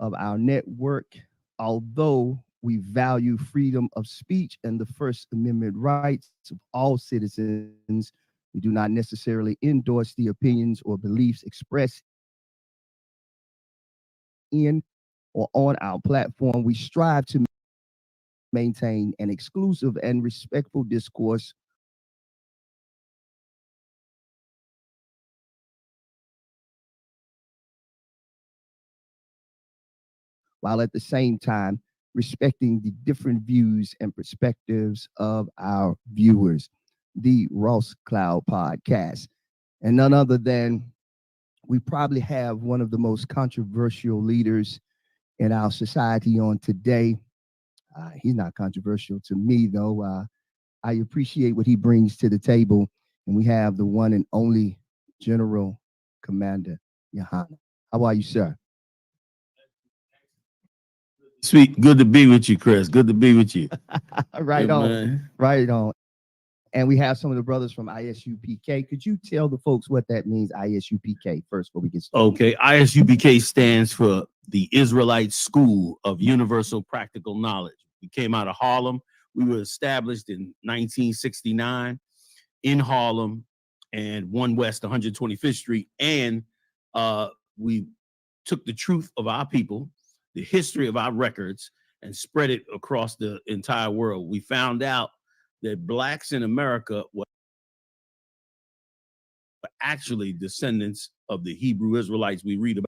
of our network. Although we value freedom of speech and the First Amendment rights of all citizens, we do not necessarily endorse the opinions or beliefs expressed in or on our platform. We strive to maintain an exclusive and respectful discourse while at the same time respecting the different views and perspectives of our viewers. The Ross Cloud Podcast. And none other than we probably have one of the most controversial leaders in our society on today. He's not controversial to me, though. I appreciate what he brings to the table. And we have the one and only General Commander Yahanna. How are you, sir? Sweet. Good to be with you, Chris. Good to be with you. Right on. Man. Right on. And we have some of the brothers from I.S.U.P.K. Could you tell the folks what that means, I.S.U.P.K, first before we get started? Okay. I.S.U.P.K stands for the Israelite School of Universal Practical Knowledge. We came out of Harlem. We were established in 1969 in Harlem and 1 West 125th Street. And we took the truth of our people, the history of our records, and spread it across the entire world. We found out that blacks in America were actually descendants of the Hebrew Israelites we read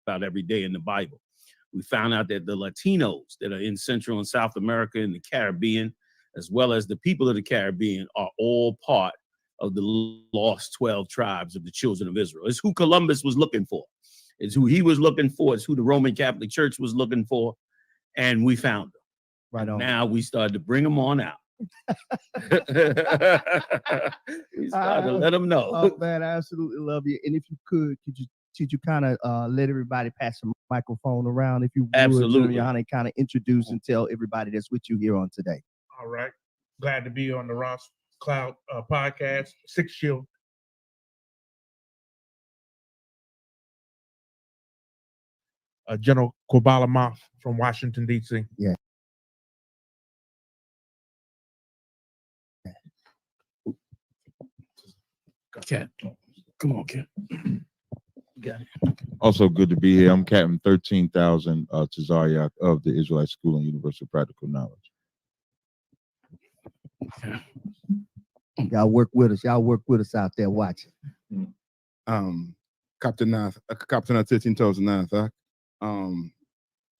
about every day in the Bible. We found out that the Latinos that are in Central and South America and the Caribbean, as well as the people of the Caribbean, are all part of the lost 12 tribes of the children of Israel. It's who Columbus was looking for. It's who he was looking for. It's who the Roman Catholic Church was looking for. And we found them. Right on. Now we started to bring them on out. We started to let them know. Oh, man, I absolutely love you. And if you could you kind of let everybody pass the microphone around, if you would? Absolutely. Yahanna, kind of introduce and tell everybody that's with you here on today. All right. Glad to be on the Ross Cloud Podcast. 6 Shield. General Kobala Moth from Washington, D.C. Yeah. Cat. Come on, Cat. Got it. Also good to be here. I'm Captain 13,000 Tazariak of the Israelite School and Universal Practical Knowledge. Y'all work with us. Y'all work with us out there watching. Captain 13,000.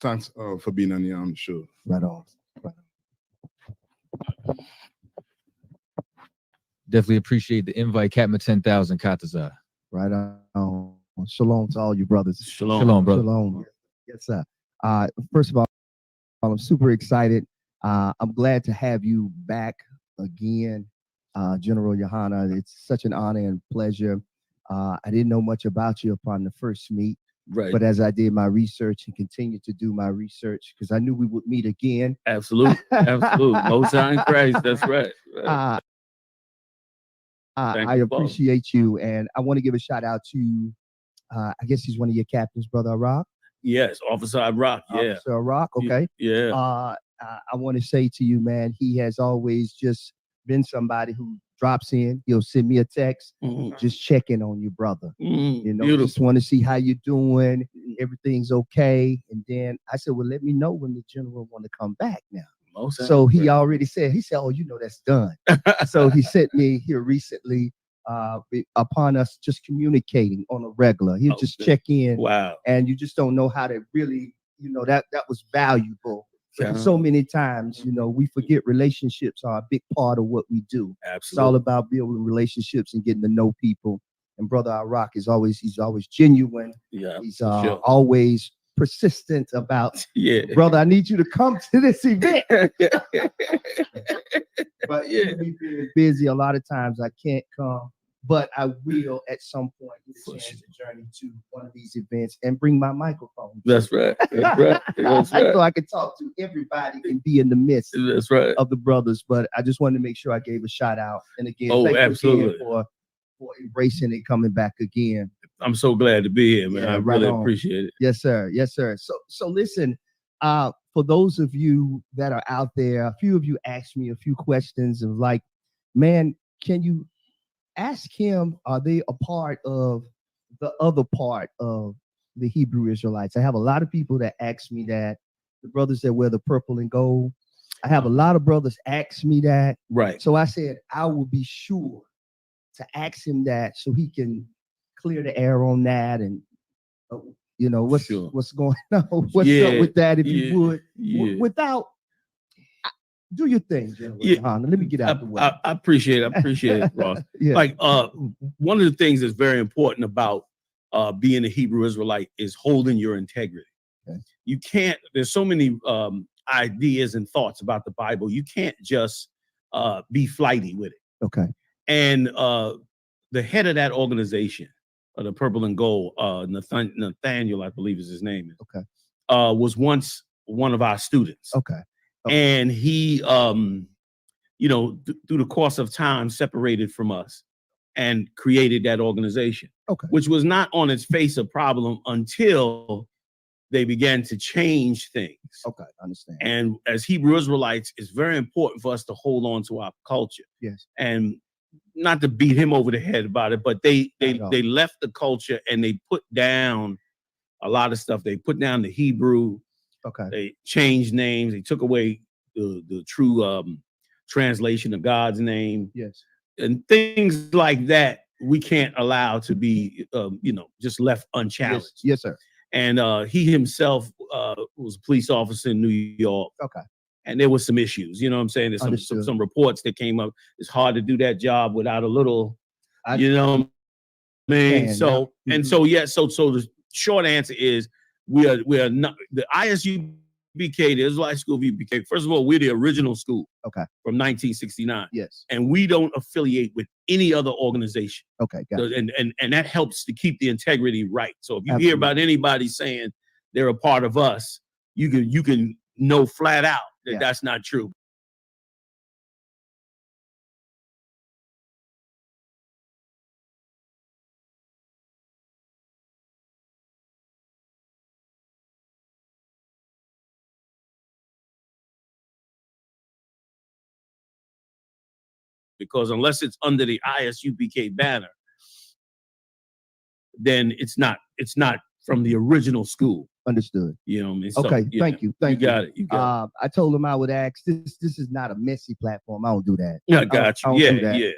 Thanks for being on the show. Right on. Definitely appreciate the invite, Captain 10,000 Katazar. Right on. Shalom to all you brothers. Shalom. Shalom, brother. Shalom. Yes, sir. First of all, I'm super excited. I'm glad to have you back again, General Yahanna. It's such an honor and pleasure. I didn't know much about you upon the first meet. Right. But as I did my research and continue to do my research, because I knew we would meet again. Absolutely. Absolutely. Most High in Christ. That's right. I appreciate you. And I want to give a shout out to, I guess he's one of your captains, Brother Rock. Yes, Officer Rock. Yeah. Officer Rock. Okay. Yeah. I want to say to you, man, he has always just been somebody who drops in. He'll send me a text, just checking on you, brother. You know, beautiful. Just want to see how you're doing. Everything's okay. And then I said, well, let me know when the general want to come back now. So he already said, oh, you know, that's done. So he sent me here recently upon us just communicating on a regular. He'll just check in. Wow. And you just don't know how to really, you know, that was valuable. So many times, you know, we forget relationships are a big part of what we do. Absolutely. It's all about building relationships and getting to know people. And Brother Rock is always genuine. Yeah. He's always persistent about, brother, I need you to come to this event. But me being busy, a lot of times I can't come. But I will at some point get a chance to journey to one of these events and bring my microphone. That's right. That's right. That's right. So I can talk to everybody and be in the midst of the brothers. But I just wanted to make sure I gave a shout out. And again, thank you again for embracing it, coming back again. I'm so glad to be here, man. Yeah, I right really on. appreciate it. Yes, sir. Yes, sir. So listen, for those of you that are out there, a few of you asked me a few questions of like, man, can you ask him, are they a part of the other part of the Hebrew Israelites? I have a lot of people that ask me that, the brothers that wear the purple and gold. I have a lot of brothers ask me that. Right. So I said, I will be sure to ask him that so he can clear the air on that and what's Sure. what's going on, what's up with that, if you would, without do your thing, General Yahanna. Let me get out the way. I appreciate it. I appreciate it, Ross. Yeah. Like one of the things that's very important about being a Hebrew Israelite is holding your integrity. Okay. You can't, there's so many ideas and thoughts about the Bible. You can't just be flighty with it. Okay. And the head of that organization, the Purple and Gold, Nathaniel, I believe is his name. Okay. Was once one of our students. Okay. And he, through the course of time, separated from us and created that organization. Okay. Which was not on its face a problem until they began to change things. Okay, I understand. And as Hebrew Israelites, it's very important for us to hold on to our culture. Yes. And not to beat him over the head about it, but they left the culture and they put down a lot of stuff. They put down the Hebrew. Okay. They changed names. They took away the true translation of God's name. Yes. And things like that we can't allow to be just left unchallenged. Yes, sir. And he himself was a police officer in New York. Okay. And there was some issues, you know what I'm saying? There's some reports that came up. It's hard to do that job without a little, you know what I mean? So the short answer is we are not the ISUPK, the Israelite School of UPK. First of all, we're the original school. Okay. From 1969. Yes. And we don't affiliate with any other organization. Okay. Got it. And that helps to keep the integrity right. So if you hear about anybody saying they're a part of us, you can know flat out that that's not true. Because unless it's under the I.S.U.P.K banner, then it's not from the original school. Understood. You know what I mean? Okay, thank you. You got it. I told him I would ask. This is not a messy platform. I don't do that. Yeah, I got you. Yeah.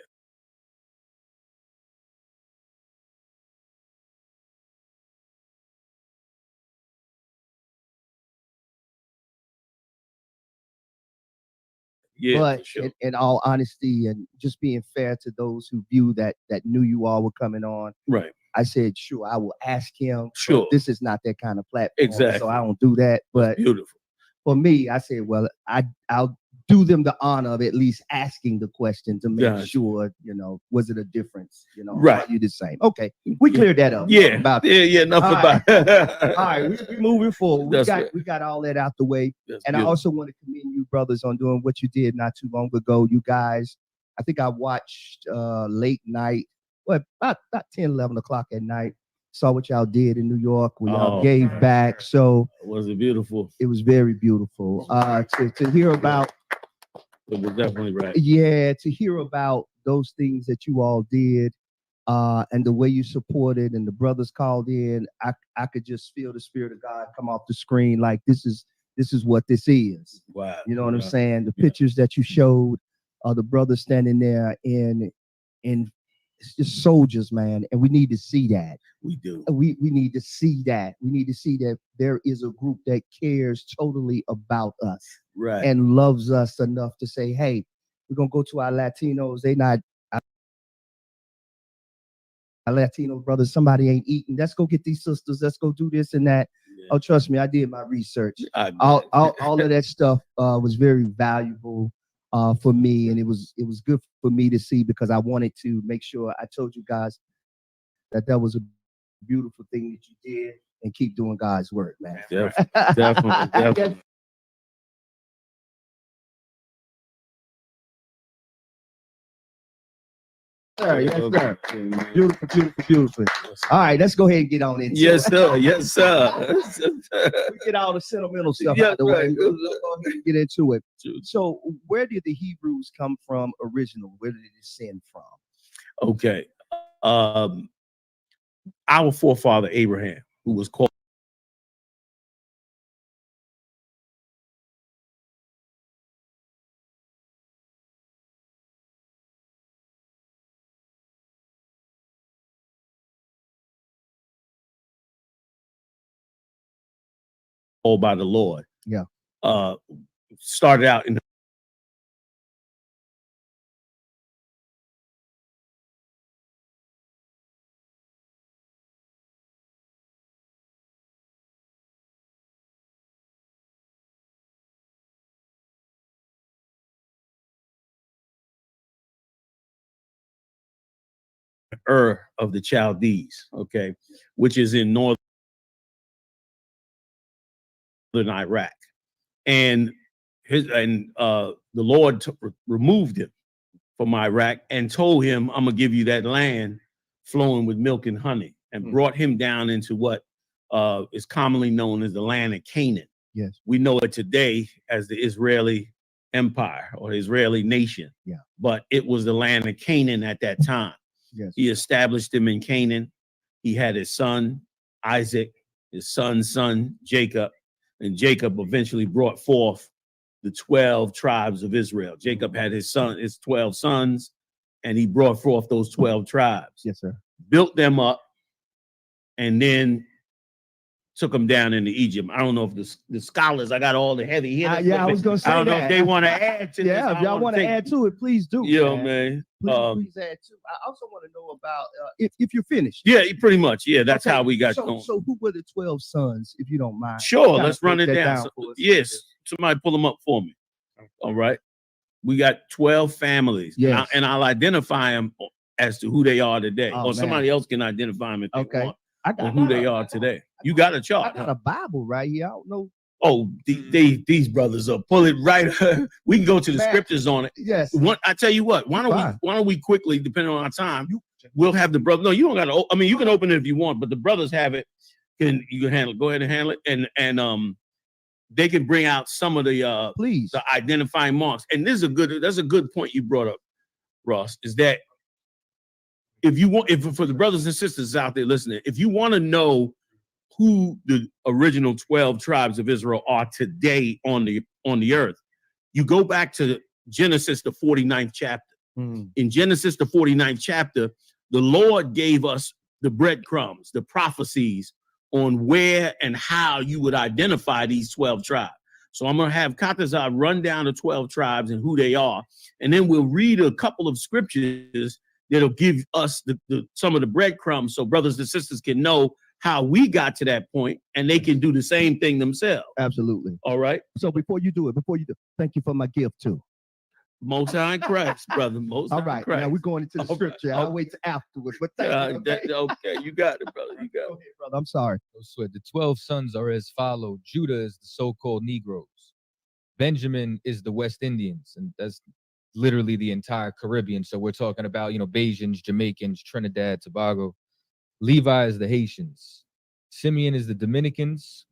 Yeah, but sure. in all honesty and just being fair to those who view that knew you all were coming on, right? I said, sure, I will ask him. Sure. This is not that kind of platform. Exactly. So I don't do that. But that's beautiful. For me, I said, well, I'll do them the honor of at least asking the question to make sure, was it a difference? Right. Are you the same? Okay. We cleared that up. Yeah. About enough about it. All right. We're moving forward. We got all that out the way. That's and beautiful. I also want to commend you brothers on doing what you did not too long ago. You guys, I think I watched late night, about 10, 11 o'clock at night. Saw what y'all did in New York. We all gave back. So was it beautiful? It was very beautiful. To hear about. It was definitely right. Yeah, to hear about those things that you all did, and the way you supported, and the brothers called in. I could just feel the Spirit of God come off the screen. Like this is what this is. Wow. You know what I'm saying? The pictures that you showed, the brothers standing there in it's just soldiers, man, and we need to see that. We do. We need to see that. We need to see that there is a group that cares totally about us, right, and loves us enough to say, "Hey, we're gonna go to our Latinos. They not our Latino brothers. Somebody ain't eating. Let's go get these sisters. Let's go do this and that." Yeah. Oh, trust me, I did my research. All of that stuff was very valuable. For me, and it was good for me to see, because I wanted to make sure I told you guys that was a beautiful thing that you did, and keep doing God's work, man. Definitely. sir. Yes, sir. Beautiful, beautiful, beautiful. All right, let's go ahead and get on into Yes, it. sir. Yes, sir. We get all the sentimental stuff Yes, out of the way. right. We'll go ahead and get into it. So, where did the Hebrews come from originally? Where did it descend from? Okay. Our forefather Abraham, who was called by the Lord. Yeah. Started out in of the Chaldees, okay, which is in northern Iraq. And the Lord removed him from Iraq and told him, I'm gonna give you that land flowing with milk and honey, and brought him down into what is commonly known as the land of Canaan. Yes. We know it today as the Israeli Empire or Israeli nation. Yeah. But it was the land of Canaan at that time. Yes. He established him in Canaan. He had his son, Isaac, his son's son, Jacob, and Jacob eventually brought forth the 12 tribes of Israel. Jacob had his 12 sons, and he brought forth those 12 tribes. Yes, sir. Built them up, and then took them down into Egypt. I don't know if the scholars, I got all the heavy hitters. Yeah, I was going to say I don't know that. if they want to add to this. Yeah, if y'all want to add to it, please do. You know, man. Please add to. I also want to know about if you're finished. Yeah, pretty much. Yeah, that's Okay, how we got so, going. So who were the 12 sons, if you don't mind? Sure, Kinda let's run break it that down. for us. Yes, somebody pull them up for me. All right. We got 12 families. Yes. And I'll identify them as to who they are today. Oh, or man. somebody else can identify them if they Okay. want. I got Or who they are today. You got a chart. I got a Bible right here. I don't know. Oh, these brothers are pull it right. We can go to the Man. scriptures on it. Yes. I tell you what, why don't we quickly, depending on our time, we'll have the brother. No, you don't gotta, I mean, you can open it if you want, but the brothers have it. You can handle it. Go ahead and handle it. And they can bring out some of the Please. the identifying marks. And that's a good point you brought up, Ross, is that if for the brothers and sisters out there listening, if you want to know who the original 12 tribes of Israel are today on the earth, you go back to Genesis, the 49th chapter. In Genesis, the 49th chapter, the Lord gave us the breadcrumbs, the prophecies on where and how you would identify these 12 tribes. So I'm going to have Katazar run down the 12 tribes and who they are. And then we'll read a couple of scriptures that'll give us some of the breadcrumbs so brothers and sisters can know how we got to that point, and they can do the same thing themselves. Absolutely. All right. So before you do, thank you for my gift too. Most High in Christ, brother. Most All High right. in Christ. Now we're going into the scripture. I'll wait till afterwards. But thank you. Okay, you got it, brother. You got Go it. ahead, brother. I'm sorry. So the 12 sons are as follow. Judah is the so-called Negroes. Benjamin is the West Indians, and that's literally the entire Caribbean. So we're talking about, Bajans, Jamaicans, Trinidad, Tobago. Levi is the Haitians. Simeon is the Dominicans.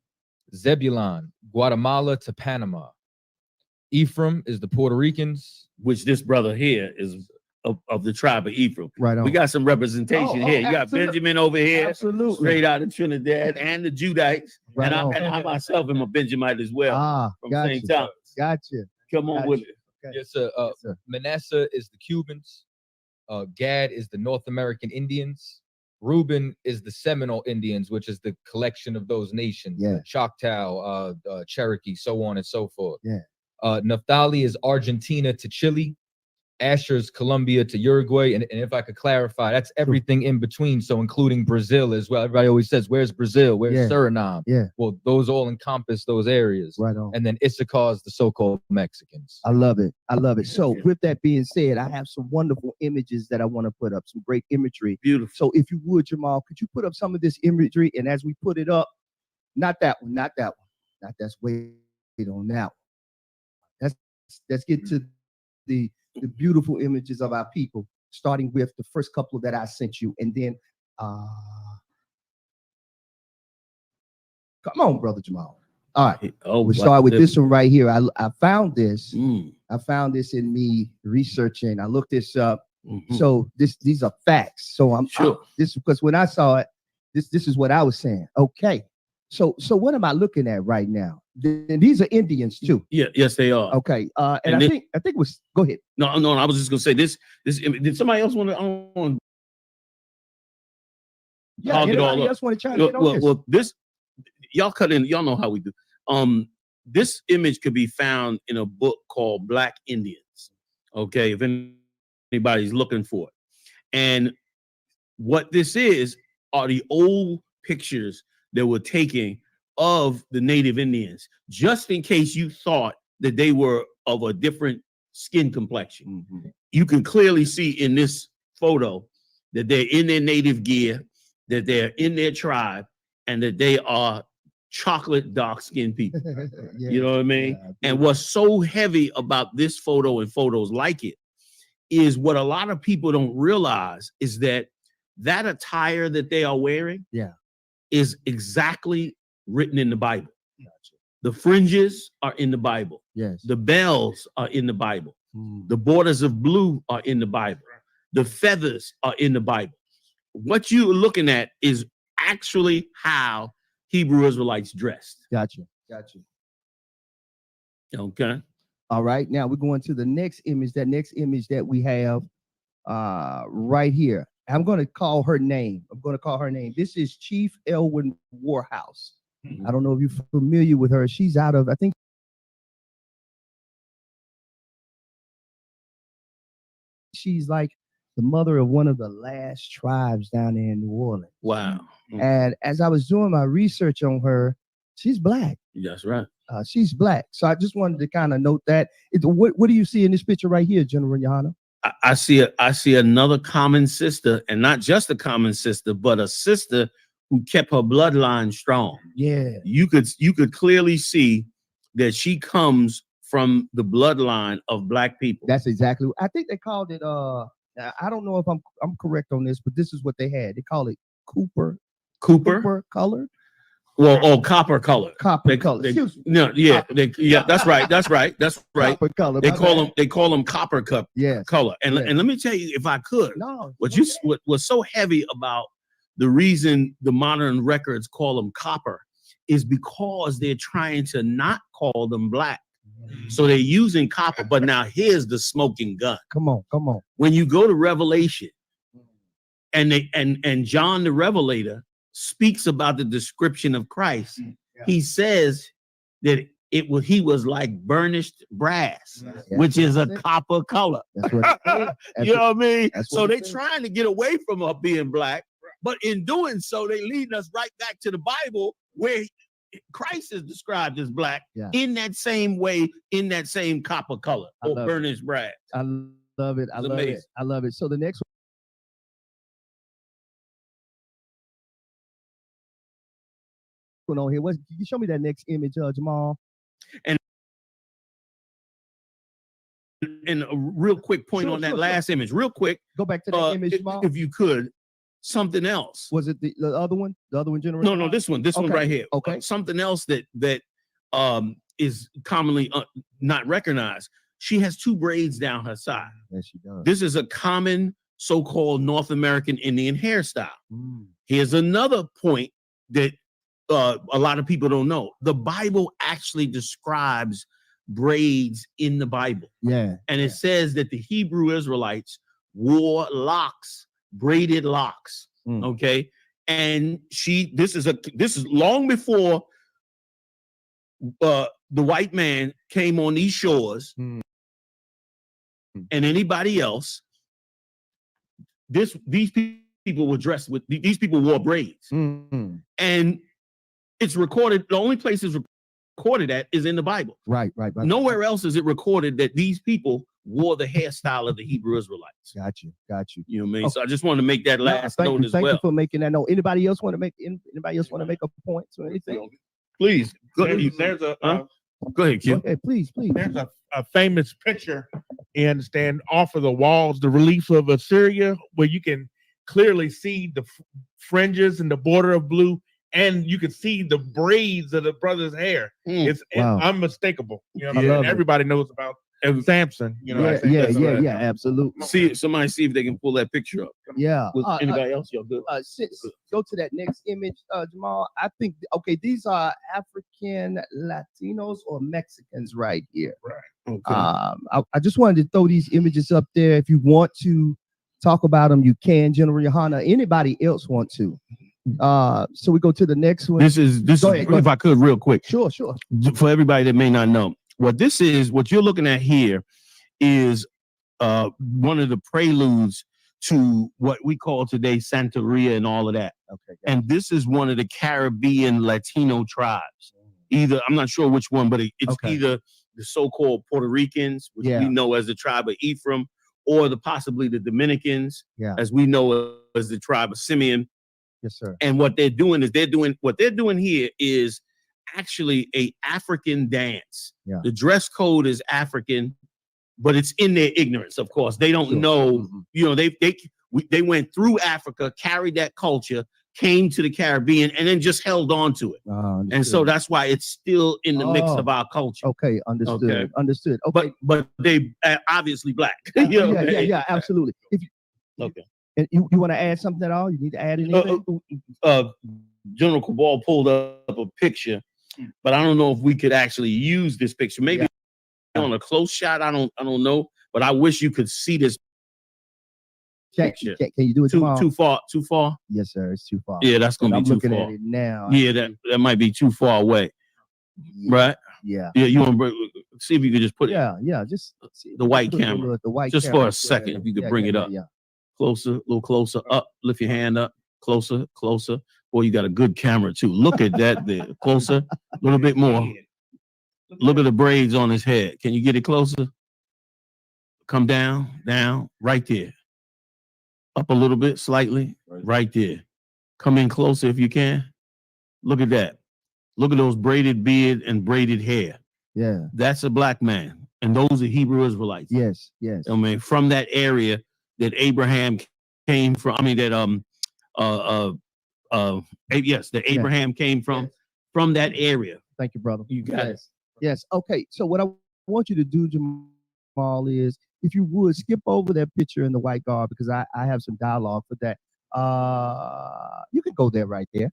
Zebulon, Guatemala to Panama. Ephraim is the Puerto Ricans. Which this brother here is of the tribe of Ephraim. Right on. We got some representation here. You got absolutely. Benjamin over here, Absolutely. straight out of Trinidad, and the Judites. Right and on. I myself am a Benjamite as well. From gotcha. St. Thomas. Gotcha. Come on with it. Okay. Yes, sir. Manasseh is the Cubans. Gad is the North American Indians. Reuben is the Seminole Indians, which is the collection of those nations. Yeah. Choctaw, Cherokee, so on and so forth. Yeah. Naphtali is Argentina to Chile. Asher's Colombia to Uruguay. And if I could clarify, that's everything in between. So including Brazil as well. Everybody always says, where's Brazil? Where's Suriname? Yeah. Well, those all encompass those areas. Right on. And then Issachar is the so-called Mexicans. I love it. I love it. So with that being said, I have some wonderful images that I want to put up, some great imagery. Beautiful. So if you would, Jamal, could you put up some of this imagery? And as we put it up, not that one. That's wait on that one. Let's get to the beautiful images of our people starting with the first couple that I sent you, and then come on, brother Jamal. All right, we start with this one right here. I found this. I found this in me researching. I looked this up. So these are facts. So I'm sure this because when I saw it, this is what I was saying. Okay. So what am I looking at right now? These are Indians too. Yeah, yes, they are. Okay. And I think it was. Go ahead. No. I was just gonna say this. Did somebody else want to? Yeah. Anybody else want to chime in on this? Well, this y'all cut in. Y'all know how we do. This image could be found in a book called Black Indians. Okay, if anybody's looking for it, and what this is are the old pictures that were taken of the native Indians, just in case you thought that they were of a different skin complexion. You can clearly see in this photo that they're in their native gear, that they're in their tribe, and that they are chocolate dark-skinned people. You know what I mean? Yeah, and what's so heavy about this photo and photos like it is what a lot of people don't realize is that attire that they are wearing is exactly written in the Bible. Gotcha. The fringes are in the Bible. Yes. The bells are in the Bible. The borders of blue are in the Bible. The feathers are in the Bible. What you're looking at is actually how Hebrew Israelites dressed. Gotcha. Okay. All right. Now we're going to the next image. That next image that we have right here. I'm going to call her name. This is Chief Elwyn Warhouse. I don't know if you're familiar with her. She's out of, I think, she's like the mother of one of the last tribes down there in New Orleans. Wow. And as I was doing my research on her, she's Black. That's right. She's Black. So I just wanted to kind of note that. What do you see in this picture right here, General Yahanna? I see another common sister, and not just a common sister, but a sister who kept her bloodline strong. Yeah. You could clearly see that she comes from the bloodline of Black people. That's exactly. I think they called it. I don't know if I'm correct on this, but this is what they had. They call it Cooper color. Well, copper color. Copper color. That's right. Copper color. They call them copper cup color. And let me tell you, if I could, what was so heavy about the reason the modern records call them copper is because they're trying to not call them Black. So they're using copper. But now here's the smoking gun. Come on. When you go to Revelation and John the Revelator speaks about the description of Christ, he says that he was like burnished brass, which is a copper color. That's what you know what I mean? So they're trying to get away from us being Black, but in doing so, they leading us right back to the Bible where Christ is described as Black in that same way, in that same copper color or burnished brass. I love it. I love it. So the next one on here, can you show me that next image, Jamal? And a real quick point on that last image, real quick. Go back to that image, Jamal. If you could. Something else. Was it the other one? The other one, General? No, this one right here. Okay. Something else that is commonly not recognized. She has two braids down her side. Yes, she does. This is a common so-called North American Indian hairstyle. Here's another point that a lot of people don't know. The Bible actually describes braids in the Bible. Yeah. And it says that the Hebrew Israelites wore locks, braided locks. Okay. And this is long before the white man came on these shores and anybody else. These people were dressed with, these people wore braids. And it's recorded. The only place it's recorded at is in the Bible. Right. Nowhere else is it recorded that these people wore the hairstyle of the Hebrew Israelites. Got you. You know what I mean? Okay. So I just want to make that last note as well. Thank you for making that note. Anybody else want to make a point or anything? Please. Go ahead. There's Go ahead, Q. Okay, please. There's a famous picture You understand? Off of the walls, the relief of Assyria, where you can clearly see the fringes and the border of blue, and you can see the braids of the brother's hair. It's unmistakable. You know, love it. everybody knows about Samson. You know, yeah, absolutely. See, somebody see if they can pull that picture up. Yeah. Was anybody else? Y'all good? Go to that next image, Jamal. I think these are African Latinos or Mexicans right here. Right. Okay. I just wanted to throw these images up there. If you want to talk about them, you can. General Yahanna. Anybody else want to? So we go to the next one. This is if I could real quick. Sure. For everybody that may not know, what you're looking at here is one of the preludes to what we call today Santeria and all of that. Okay. And this is one of the Caribbean Latino tribes. Either, I'm not sure which one, but it's either the so-called Puerto Ricans, which we know as the tribe of Ephraim, or possibly the Dominicans, as we know as the tribe of Simeon. Yes, sir. And what they're doing here is actually a African dance. Yeah. The dress code is African, but it's in their ignorance. Of course, they don't know. You know, they went through Africa, carried that culture, came to the Caribbean, and then just held on to it. And so that's why it's still in the mix of our culture. Okay, understood. Okay, but they obviously black. Yeah, absolutely. Okay. And you want to add something at all? You need to add anything? General Cabal pulled up a picture, but I don't know if we could actually use this picture. Maybe on a close shot. I don't know. But I wish you could see this picture. Can you do it too far? Yes, sir. It's too far. Yeah, that's gonna be too far. I'm looking at it now. Yeah, that might be too far away. Right? Yeah. Yeah, you want to see if you could just put it. Yeah. Just the white camera. The white just camera. for a second, if you could bring it up. Yeah. Closer, a little closer. Up. Lift your hand up. Closer. Boy, you got a good camera too. Look at that there. Closer. A little bit more. Look at the braids on his head. Can you get it closer? Come down, right there. Up a little bit, slightly, right there. Come in closer if you can. Look at that. Look at those braided beard and braided hair. Yeah. That's a black man. And those are Hebrew Israelites. Yes. I mean, from that area that Abraham came from. I mean, that Abraham came from that area. Thank you, brother. You got it. Yes. Okay. So what I want you to do, Jamal, is if you would skip over that picture in the white garb, because I have some dialogue for that. You can go there right there.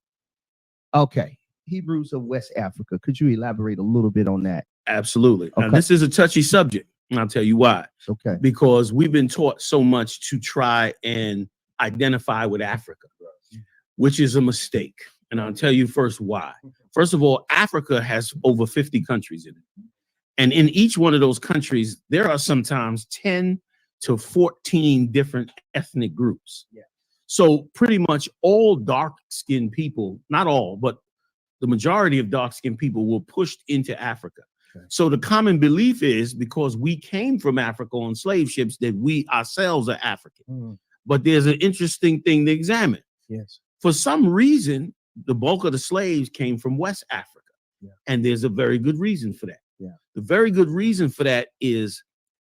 Okay. Hebrews of West Africa. Could you elaborate a little bit on that? Absolutely. Okay. Now, this is a touchy subject, and I'll tell you why. Okay. Because we've been taught so much to try and identify with Africa, which is a mistake. And I'll tell you first why. First of all, Africa has over 50 countries in it. And in each one of those countries, there are sometimes 10 to 14 different ethnic groups. Yeah. So pretty much all dark-skinned people, not all, but the majority of dark-skinned people were pushed into Africa. Okay. So the common belief is because we came from Africa on slave ships that we ourselves are African. Mm. But there's an interesting thing to examine. Yes. For some reason, the bulk of the slaves came from West Africa. Yeah. And there's a very good reason for that. Yeah. The very good reason for that is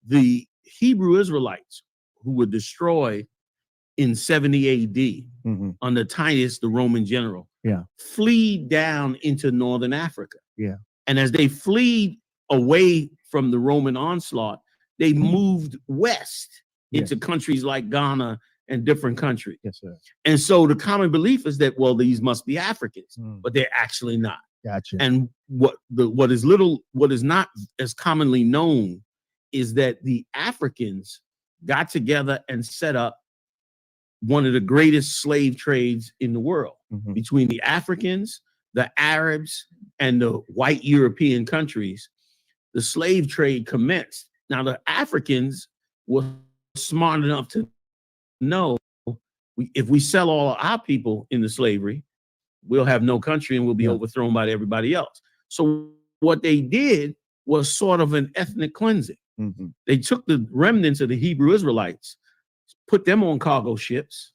the Hebrew Israelites who were destroyed in 70 AD under Titus, the Roman general, flee down into northern Africa. Yeah. And as they flee away from the Roman onslaught, they moved west into countries like Ghana and different countries. Yes, sir. And so the common belief is that, well, these must be Africans, but they're actually not. Gotcha. And what is not as commonly known is that the Africans got together and set up one of the greatest slave trades in the world between the Africans, the Arabs, and the white European countries. The slave trade commenced. Now, the Africans were smart enough to know if we sell all of our people into slavery, we'll have no country and we'll be overthrown by everybody else. So what they did was sort of an ethnic cleansing. They took the remnants of the Hebrew Israelites, put them on cargo ships,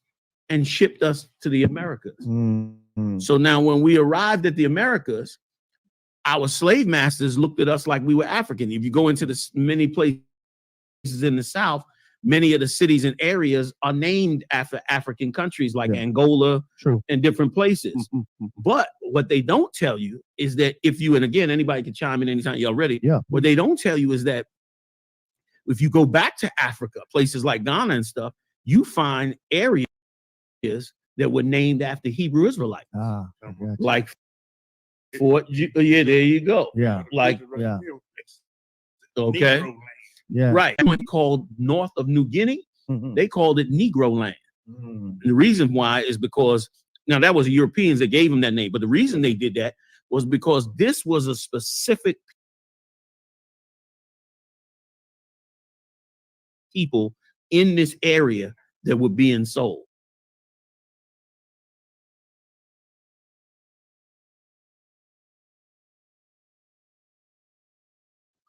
and shipped us to the Americas. So now when we arrived at the Americas, our slave masters looked at us like we were African. If you go into the many places in the South, many of the cities and areas are named after African countries like Angola and different places. But what they don't tell you is that if you, and again, anybody can chime in anytime y'all ready. What they don't tell you is that if you go back to Africa, places like Ghana and stuff, you find areas that were named after Hebrew Israelites. Like Fort, there you go. Like, okay. Right. Called north of New Guinea, they called it Negro land. And the reason why is because, now that was the Europeans that gave them that name, but the reason they did that was because this was a specific people in this area that were being sold.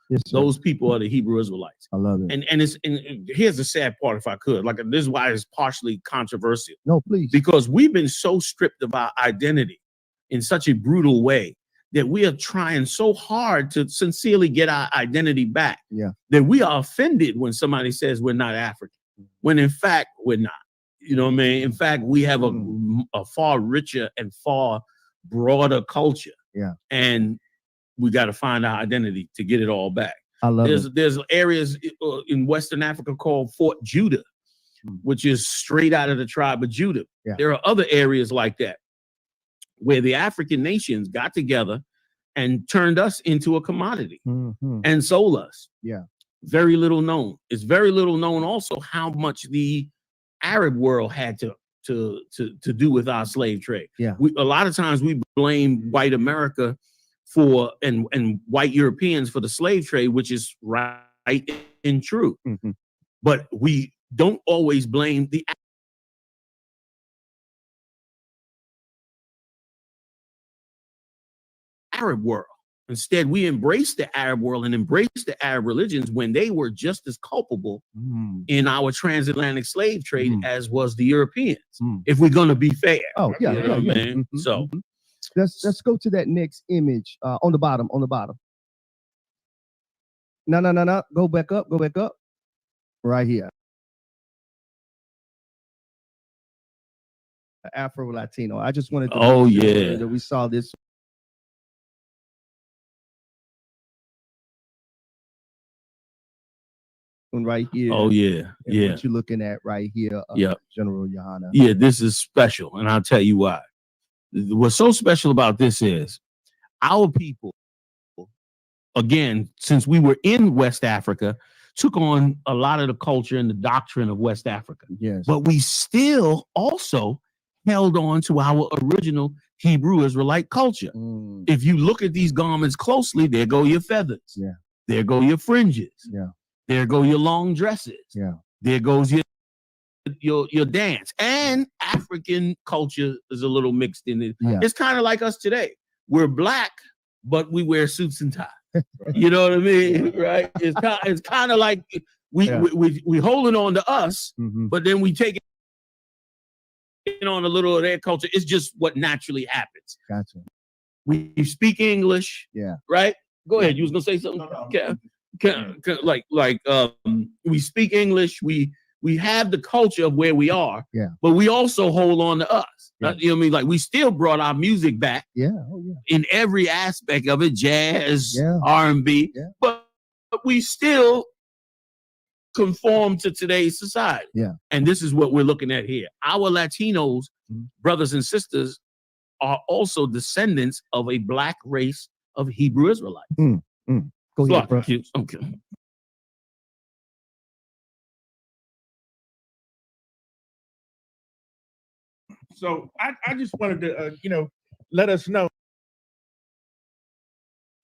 Yes, those people are the Hebrew Israelites. I love it. And here's the sad part, if I could, like this is why it's partially controversial. No, please. Because we've been so stripped of our identity in such a brutal way that we are trying so hard to sincerely get our identity back. That we are offended when somebody says we're not African, when in fact we're not. You know what I mean? In fact, we have a far richer and far broader culture. And we got to find our identity to get it all back. I love it. There's areas in Western Africa called Fort Judah, which is straight out of the tribe of Judah. There are other areas like that where the African nations got together and turned us into a commodity and sold us. Very little known. It's very little known also how much the Arab world had to do with our slave trade. A lot of times we blame white America for and white Europeans for the slave trade, which is right and true. But we don't always blame the Arab world. Instead, we embrace the Arab world and embrace the Arab religions when they were just as culpable in our transatlantic slave trade as was the Europeans. If we're going to be fair. You know what I mean? So let's go to that next image on the bottom. No. Go back up. Right here. Afro Latino. I just wanted to that we saw this. Right here. What you're looking at right here, General Yahanna. This is special, and I'll tell you why. What's so special about this is our people, again, since we were in West Africa, took on a lot of the culture and the doctrine of West Africa. But we still also held on to our original Hebrew Israelite culture. If you look at these garments closely, there go your feathers. There go your fringes. There go your long dresses. There goes your dance. And African culture is a little mixed in it. It's kind of like us today. We're black, but we wear suits and ties. You know what I mean? Right? It's kind of like we holding on to us, but then we take it on a little of their culture. It's just what naturally happens. Gotcha. We speak English. Right? Go ahead. You was gonna say something? We speak English, we have the culture of where we are, but we also hold on to us. You know what I mean? Like we still brought our music back in every aspect of it, jazz, R&B, but we still conform to today's society. And this is what we're looking at here. Our Latinos, brothers and sisters, are also descendants of a black race of Hebrew Israelites. Go ahead, bro. Okay. So I just wanted to, let us know.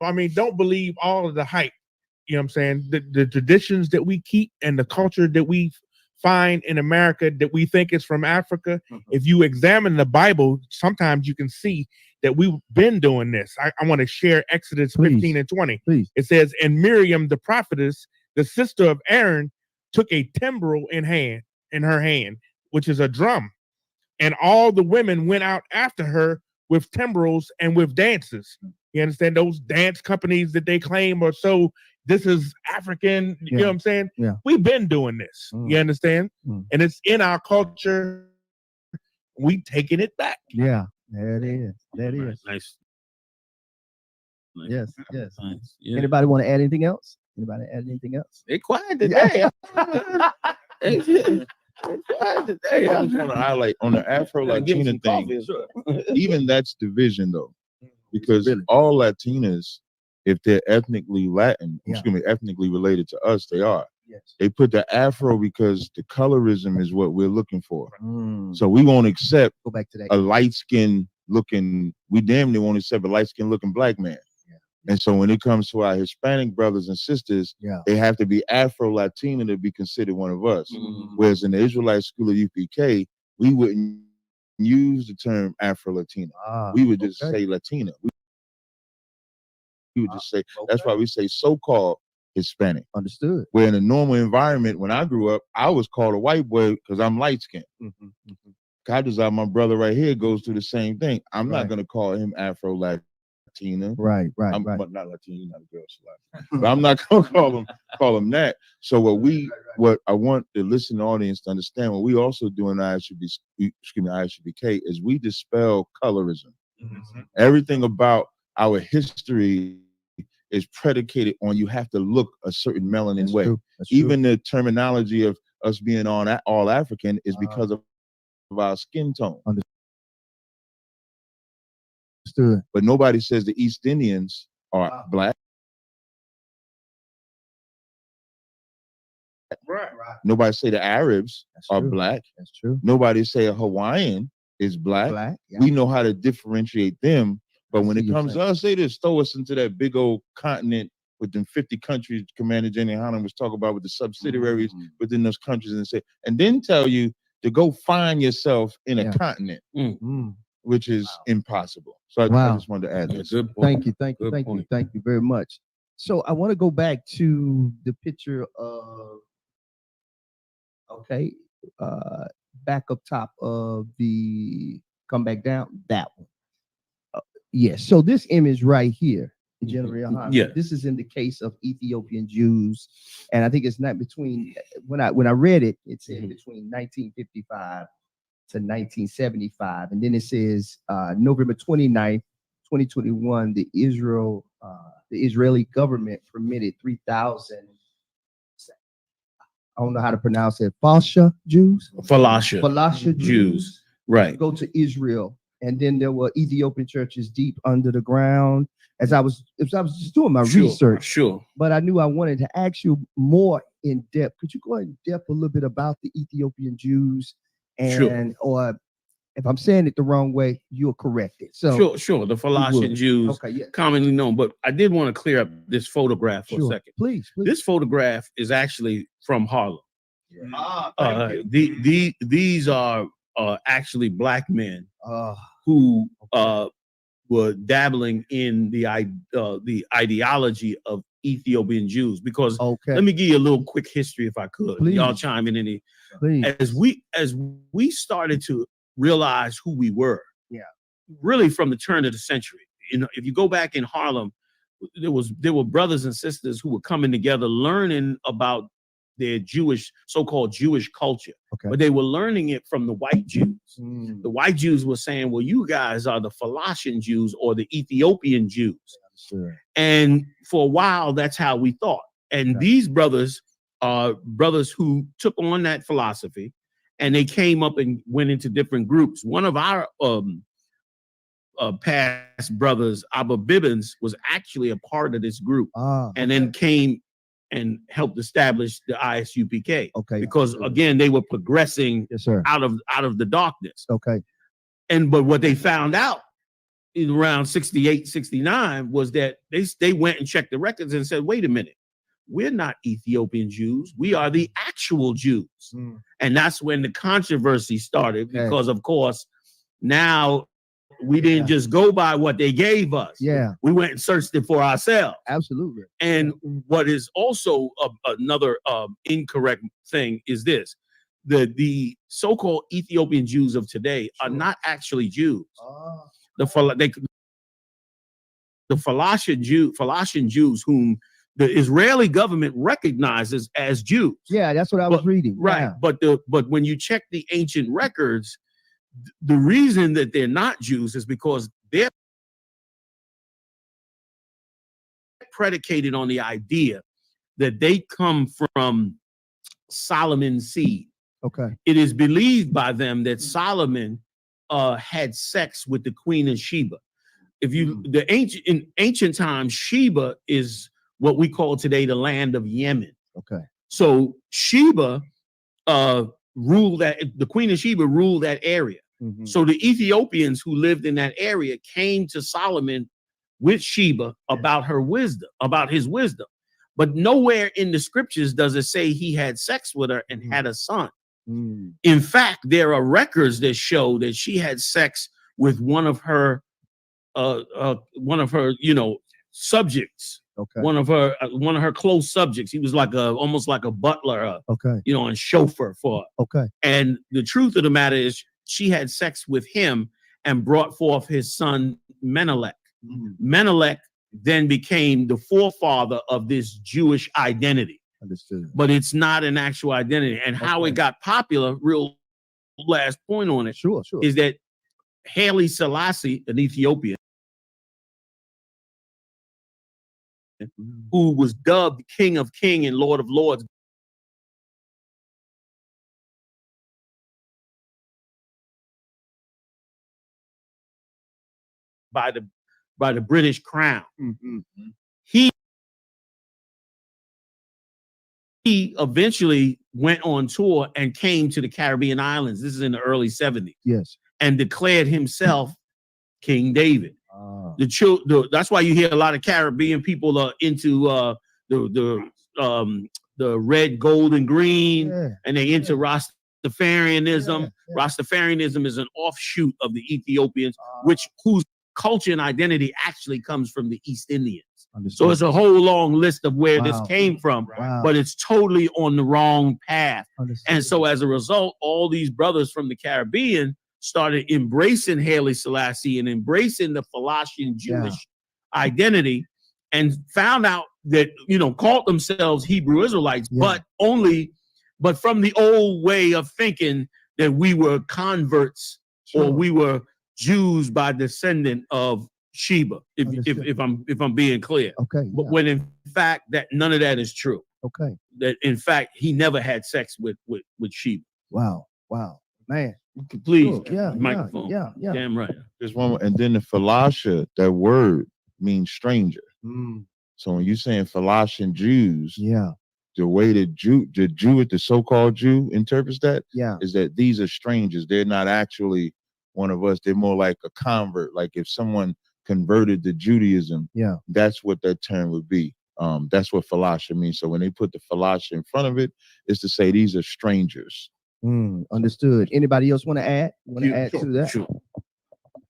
I mean, don't believe all of the hype. You know what I'm saying? The traditions that we keep and the culture that we find in America that we think is from Africa. If you examine the Bible, sometimes you can see that we've been doing this. I want to share Exodus 15 and 20. It says, and Miriam, the prophetess, the sister of Aaron, took a timbrel in her hand, which is a drum. And all the women went out after her with timbrels and with dances. You understand? Those dance companies that they claim are so, this is African. You know what I'm saying? Yeah. We've been doing this. You understand? And it's in our culture. We taking it back. Yeah, there it is. That is. Nice. Yes, yes. Nice. Yeah. Anybody want to add anything else? Anybody add anything else? They quiet today. They quiet today. I just want to highlight on the Afro-Latina thing, even that's division though, because Really? all Latinas, if they're ethnically Latin, Yeah. excuse me, ethnically related to us, they are. Yes. They put the Afro because the colorism is what we're looking for. Mm. So we won't accept Go back to that. a light-skinned looking, we damn near won't accept a light-skinned looking black man. Yeah. And so when it comes to our Hispanic brothers and sisters, Yeah. they have to be Afro-Latina to be considered one of us. Mhm. Whereas in the Israelite school of UPK, we wouldn't use the term Afro-Latina. We would just say Latina. We would just say, that's why we say so-called Hispanic. Understood. Where in a normal environment, when I grew up, I was called a white boy because I'm light-skinned. Kadazar, my brother right here, goes through the same thing. I'm Right. not going to call him Afro-Latina. Right, right, I'm right. but not Latino, you're not a girl, so but I'm not gonna call him that. So what I want the listening audience to understand, what we also do in I.S.U.P.K is we dispel colorism. Everything about our history is predicated on you have to look a certain melanin That's way. true. That's true. Even the terminology of us being all African is because of our skin tone. Understood. But nobody says the East Indians are black. Right. Nobody say the Arabs That's are true. black. That's true. Nobody say a Hawaiian is black. Black. Yeah. We know how to differentiate them. But when see it your comes to us, they just throw us into that big old continent with them 50 countries Commander Jenny Yahanna was talking about with the subsidiaries within those countries and then tell you to go find yourself in a continent, which is impossible. So I just wanted to add this. Good point. Thank you. Thank you. Good Thank you. point. Thank you very much. So I want to go back to the picture of, back up top of come back down, that one. Yes. So this image right here, General Yahanna, Yeah. this is in the case of Ethiopian Jews. And I think it's not between, when I read it, it said between 1955 to 1975. And then it says November 29th, 2021, the Israeli government permitted 3,000, I don't know how to pronounce it, Falasha Jews? Falasha Jews. Right. Go to Israel. And then there were Ethiopian churches deep under the ground. As I was just doing my research. Sure. But I knew I wanted to ask you more in depth. Could you go in depth a little bit about the Ethiopian Jews? And or if I'm saying it the wrong way, you'll correct it. So Sure. The Falasha Jews, commonly known. But I did want to clear up this photograph for a second. Please. This photograph is actually from Harlem. These are actually black men who were dabbling in the ideology of Ethiopian Jews. Because let me give you a little quick history, if I could. Please. Y'all chime in any. Please. As we started to realize who we were, really from the turn of the century. You know, if you go back in Harlem, there were brothers and sisters who were coming together, learning about their so-called Jewish culture, but they were learning it from the white Jews. The white Jews were saying, well, you guys are the Falashan Jews or the Ethiopian Jews. And for a while, that's how we thought. And these brothers are brothers who took on that philosophy, and they came up and went into different groups. One of our past brothers, Abba Bibbins, was actually a part of this group, and then came and helped establish the I.S.U.P.K. Because again, they were progressing out of the darkness. But what they found out in around 68, 69 was that they went and checked the records and said, wait a minute, we're not Ethiopian Jews. We are the actual Jews. And that's when the controversy started, because of course, now we didn't just go by what they gave us. We went and searched it for ourselves. Absolutely. And what is also another incorrect thing is this: the so-called Ethiopian Jews of today are not actually Jews. The Falashan Jews, whom the Israeli government recognizes as Jews. Yeah, that's what I was reading. Right. Yeah. But when you check the ancient records, the reason that they're not Jews is because they're predicated on the idea that they come from Solomon's seed. Okay. It is believed by them that Solomon had sex with the Queen of Sheba. If you in ancient times, Sheba is what we call today the land of Yemen. Okay. So Sheba ruled that, the Queen of Sheba ruled that area. Mhm. So the Ethiopians who lived in that area came to Solomon with Sheba about her wisdom, about his wisdom. But nowhere in the scriptures does it say he had sex with her and had a son. Mm. In fact, there are records that show that she had sex with one of her, subjects. Okay. One of her close subjects. He was like almost like a butler, Okay. and chauffeur for her. Okay. And the truth of the matter is, she had sex with him and brought forth his son Menelik. Mm. Menelik then became the forefather of this Jewish identity. Understood. But it's not an actual identity. And how it got popular, real last point on it, Sure. is that Haile Selassie, an Ethiopian, who was dubbed King of Kings and Lord of Lords by the British Crown. Mm-hmm. He eventually went on tour and came to the Caribbean islands. This is in the early 70s. Yes. And declared himself King David. Ah. That's why you hear a lot of Caribbean people are into the red, gold, and green, and they into Rastafarianism. Yeah. Rastafarianism is an offshoot of the Ethiopians, whose culture and identity actually comes from the East Indians. Understood. So it's a whole long list of where this came from, Wow. but it's totally on the wrong path. Understood. And so as a result, all these brothers from the Caribbean started embracing Haile Selassie and embracing the Falashian Jewish identity, and found out that, called themselves Hebrew Israelites, but from the old way of thinking that we were converts or we were Jews by descendant of Sheba, if I'm being clear. Okay. But when in fact that none of that is true. Okay. That in fact he never had sex with Sheba. Wow. Man. Please, Sure. microphone. Yeah. Damn right. There's one more, and then the Falasha, that word means stranger. Mm. So when you're saying Falashan Jews, Yeah. the way the so-called Jew interprets that is that these are strangers. They're not actually one of us. They're more like a convert. Like if someone converted to Judaism, that's what that term would be. That's what Falasha means. So when they put the Falasha in front of it, it's to say these are strangers. Understood. Anybody else want to add? To that? Sure.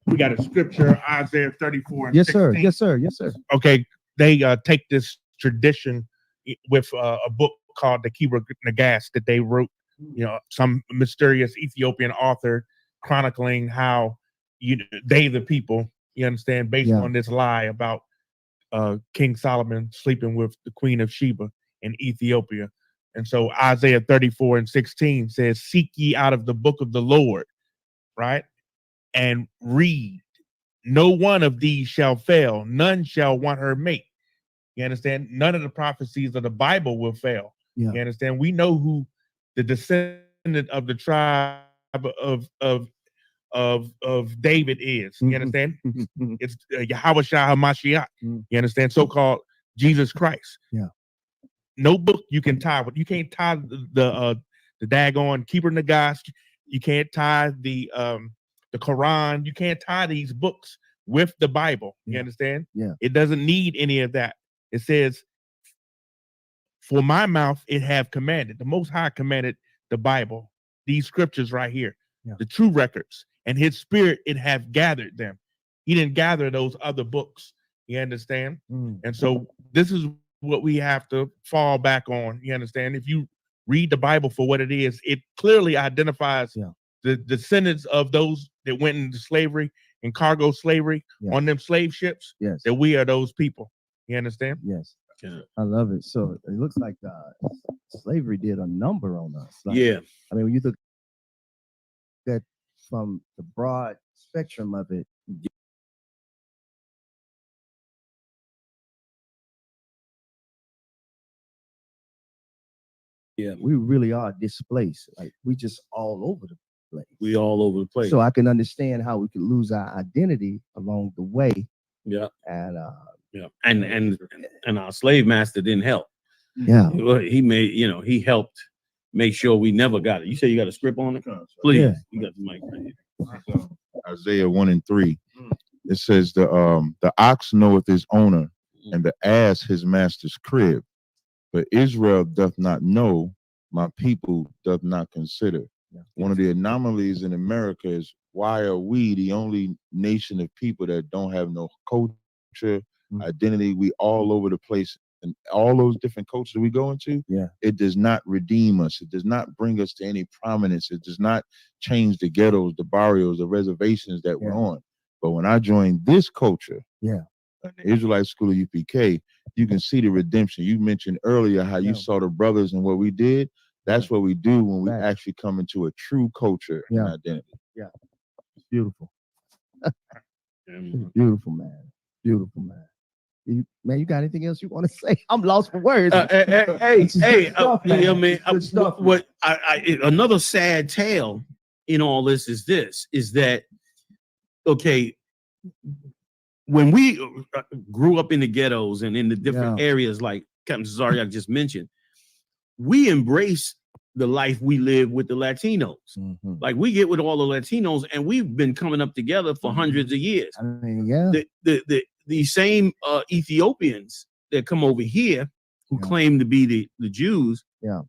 We got a scripture, Isaiah 34 and Yes, 16. sir. Yes, sir. Okay, they take this tradition with a book called the Kibra Nagas that they wrote, some mysterious Ethiopian author chronicling how they the people, you understand, based on this lie about King Solomon sleeping with the Queen of Sheba in Ethiopia. And so Isaiah 34 and 16 says, "Seek ye out of the book of the Lord," right? "And read. No one of these shall fail. None shall want her mate." You understand? None of the prophecies of the Bible will fail. Yeah. You understand? We know who the descendant of the tribe of David is. You understand? It's Yahweh HaMashiach. You understand? So-called Jesus Christ. Yeah. No book you can tie with. You can't tie the daggone Kibra Nagas. You can't tie the Quran. You can't tie these books with the Bible. You understand? Yeah. It doesn't need any of that. It says, "For my mouth it have commanded." The Most High commanded the Bible, these scriptures right here, the true records, and his spirit it have gathered them. He didn't gather those other books. You understand? And so this is what we have to fall back on. You understand? If you read the Bible for what it is, it clearly identifies the descendants of those that went into slavery and cargo slavery on them slave ships. Yes. That we are those people. You understand? Yes. I love it. So it looks like slavery did a number on us. Like, Yeah. I mean, when you look at from the broad spectrum of it, Yeah. we really are displaced. Like we just all over the place. We all over the place. So I can understand how we could lose our identity along the way. Yeah. And yeah. And our slave master didn't help. yeah. He made, he helped make sure we never got it. You say you got a script on it? Please. Yeah. You got the mic right here. Isaiah 1:3. It says the ox knoweth his owner, and the ass his master's crib. But Israel doth not know, my people doth not consider. Yeah. One of the anomalies in America is why are we the only nation of people that don't have no culture, identity? We all over the place. And all those different cultures we go into, it does not redeem us. It does not bring us to any prominence. It does not change the ghettos, the barrios, the reservations that we're on. But when I joined this culture, the Israelite School of UPK, you can see the redemption. You mentioned earlier how you saw the brothers and what we did. That's what we do when we actually come into a true culture and identity. Yeah, it's beautiful. It's beautiful, man. Beautiful, man. You got anything else you want to say? I'm lost for words. Another sad tale in all this is that, okay, when we grew up in the ghettos and in the different areas like Captain Zariak just mentioned, we embrace the life we live with the Latinos. Like we get with all the Latinos and we've been coming up together for hundreds of years. I mean, The same Ethiopians that come over here who claim to be the Jews,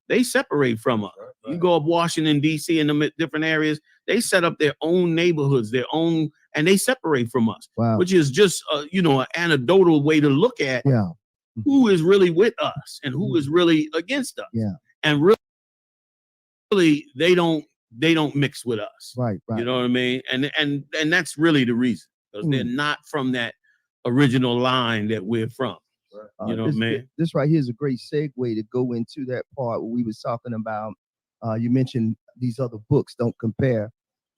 they separate from us. You go up Washington, D.C. in the different areas, they set up their own neighborhoods, and they separate from us, which is just, an anecdotal way to look at who is really with us and who is really against us. And really, they don't mix with us. Right. You know what I mean? And that's really the reason, because they're not from that original line that we're from. You know what I mean? This right here is a great segue to go into that part where we was talking about. You mentioned these other books don't compare.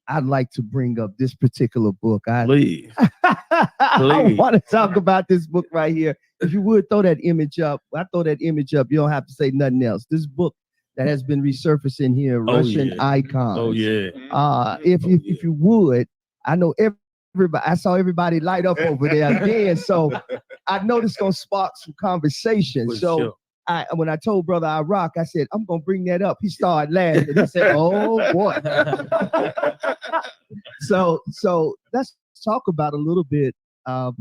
I'd like to bring up this particular book. Please. I want to talk about this book right here. If you would throw that image up, I throw that image up. You don't have to say nothing else. This book that has been resurfacing here, Russian Icons. Oh yeah. If you would, I know everybody. I saw everybody light up over there again, so I know this gonna spark some conversation. When I told Brother I.R.O.K., I said, I'm going to bring that up. He started laughing. He said, oh, boy. So let's talk about a little bit of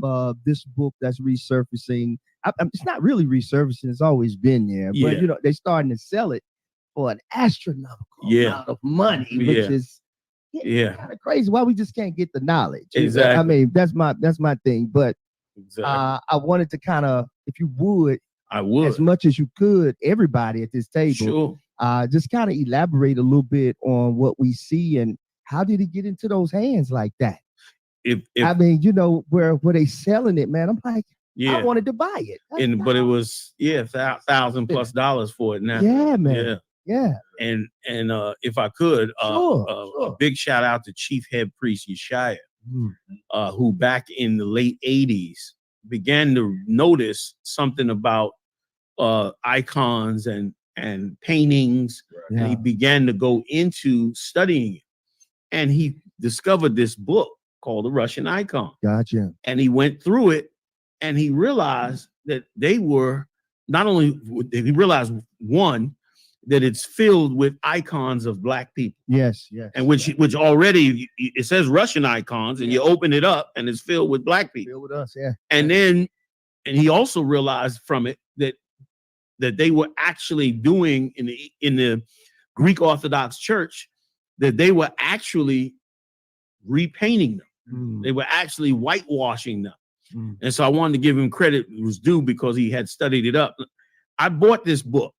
this book that's resurfacing. It's not really resurfacing. It's always been there. But, they're starting to sell it for an astronomical amount of money, which is kind of crazy. Why we just can't get the knowledge? Exactly. I mean, that's my thing. But I wanted to kind of, if you would, I would, as much as you could, everybody at this table, just kind of elaborate a little bit on what we see and how did it get into those hands like that? I mean, where they selling it, man, I'm like, I wanted to buy it. But it was $1,000+ for it now. Yeah, man. Yeah. And if I could, a big shout out to Chief Head Priest Yeshaya, who back in the late 80s began to notice something about icons and paintings, and he began to go into studying it, and he discovered this book called The Russian Icon. Gotcha. And he went through it, and he realized that they were not only he realized one, that it's filled with icons of Black people. Yes. And which already it says Russian icons, and you open it up and it's filled with Black people. Filled with us, yeah. And then he also realized from it that they were actually doing in the Greek Orthodox Church, that they were actually repainting them. They were actually whitewashing them. And so I wanted to give him credit it was due because he had studied it up. I bought this book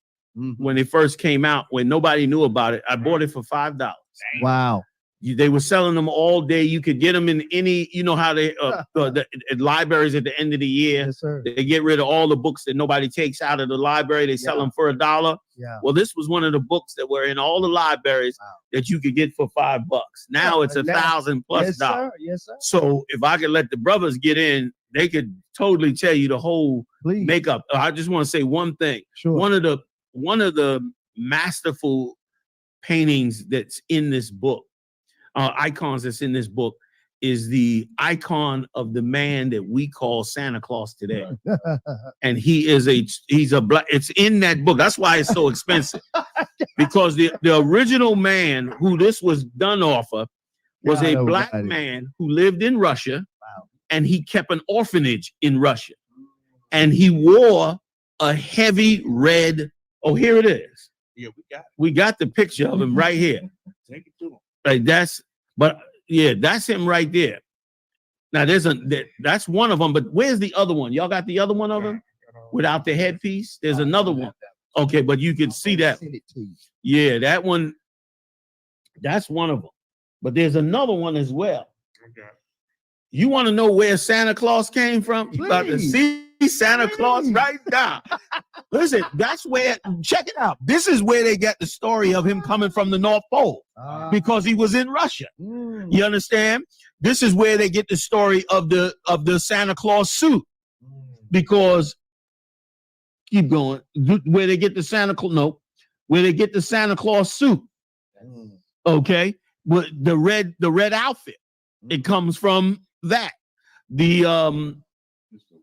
when it first came out, when nobody knew about it. I bought it for $5. Wow. They were selling them all day. You could get them in any, you know how they the libraries at the end of the year. Yes, sir. They get rid of all the books that nobody takes out of the library. They sell them for $1. Yeah. Well, this was one of the books that were in all the libraries that you could get for $5. Now it's $1,000+ Yes, dollars. sir. Yes, sir. So if I could let the brothers get in, they could totally tell you the whole makeup. I just want to say one thing. Sure. One of the masterful paintings that's in this book, icons that's in this book, is the icon of the man that we call Santa Claus today. And he's a black, it's in that book. That's why it's so expensive. Because the original man who this was done off of was a black man who lived in Russia. Wow. And he kept an orphanage in Russia. And he wore a heavy red, oh, here it is. Yeah, we got the picture of him right here. Take it to him. Like that's him right there. Now that's one of them, but where's the other one? Y'all got the other one of him without the headpiece? There's another one. Okay, but you can see that. Yeah, that one. That's one of them. But there's another one as well. Okay. You want to know where Santa Claus came from? You about to see Santa Claus right now. Listen, that's where, check it out. This is where they get the story of him coming from the North Pole because he was in Russia. You understand? This is where they get the story of the Santa Claus suit because, keep going, where they get the Santa Claus suit. Okay, with the red outfit, it comes from that.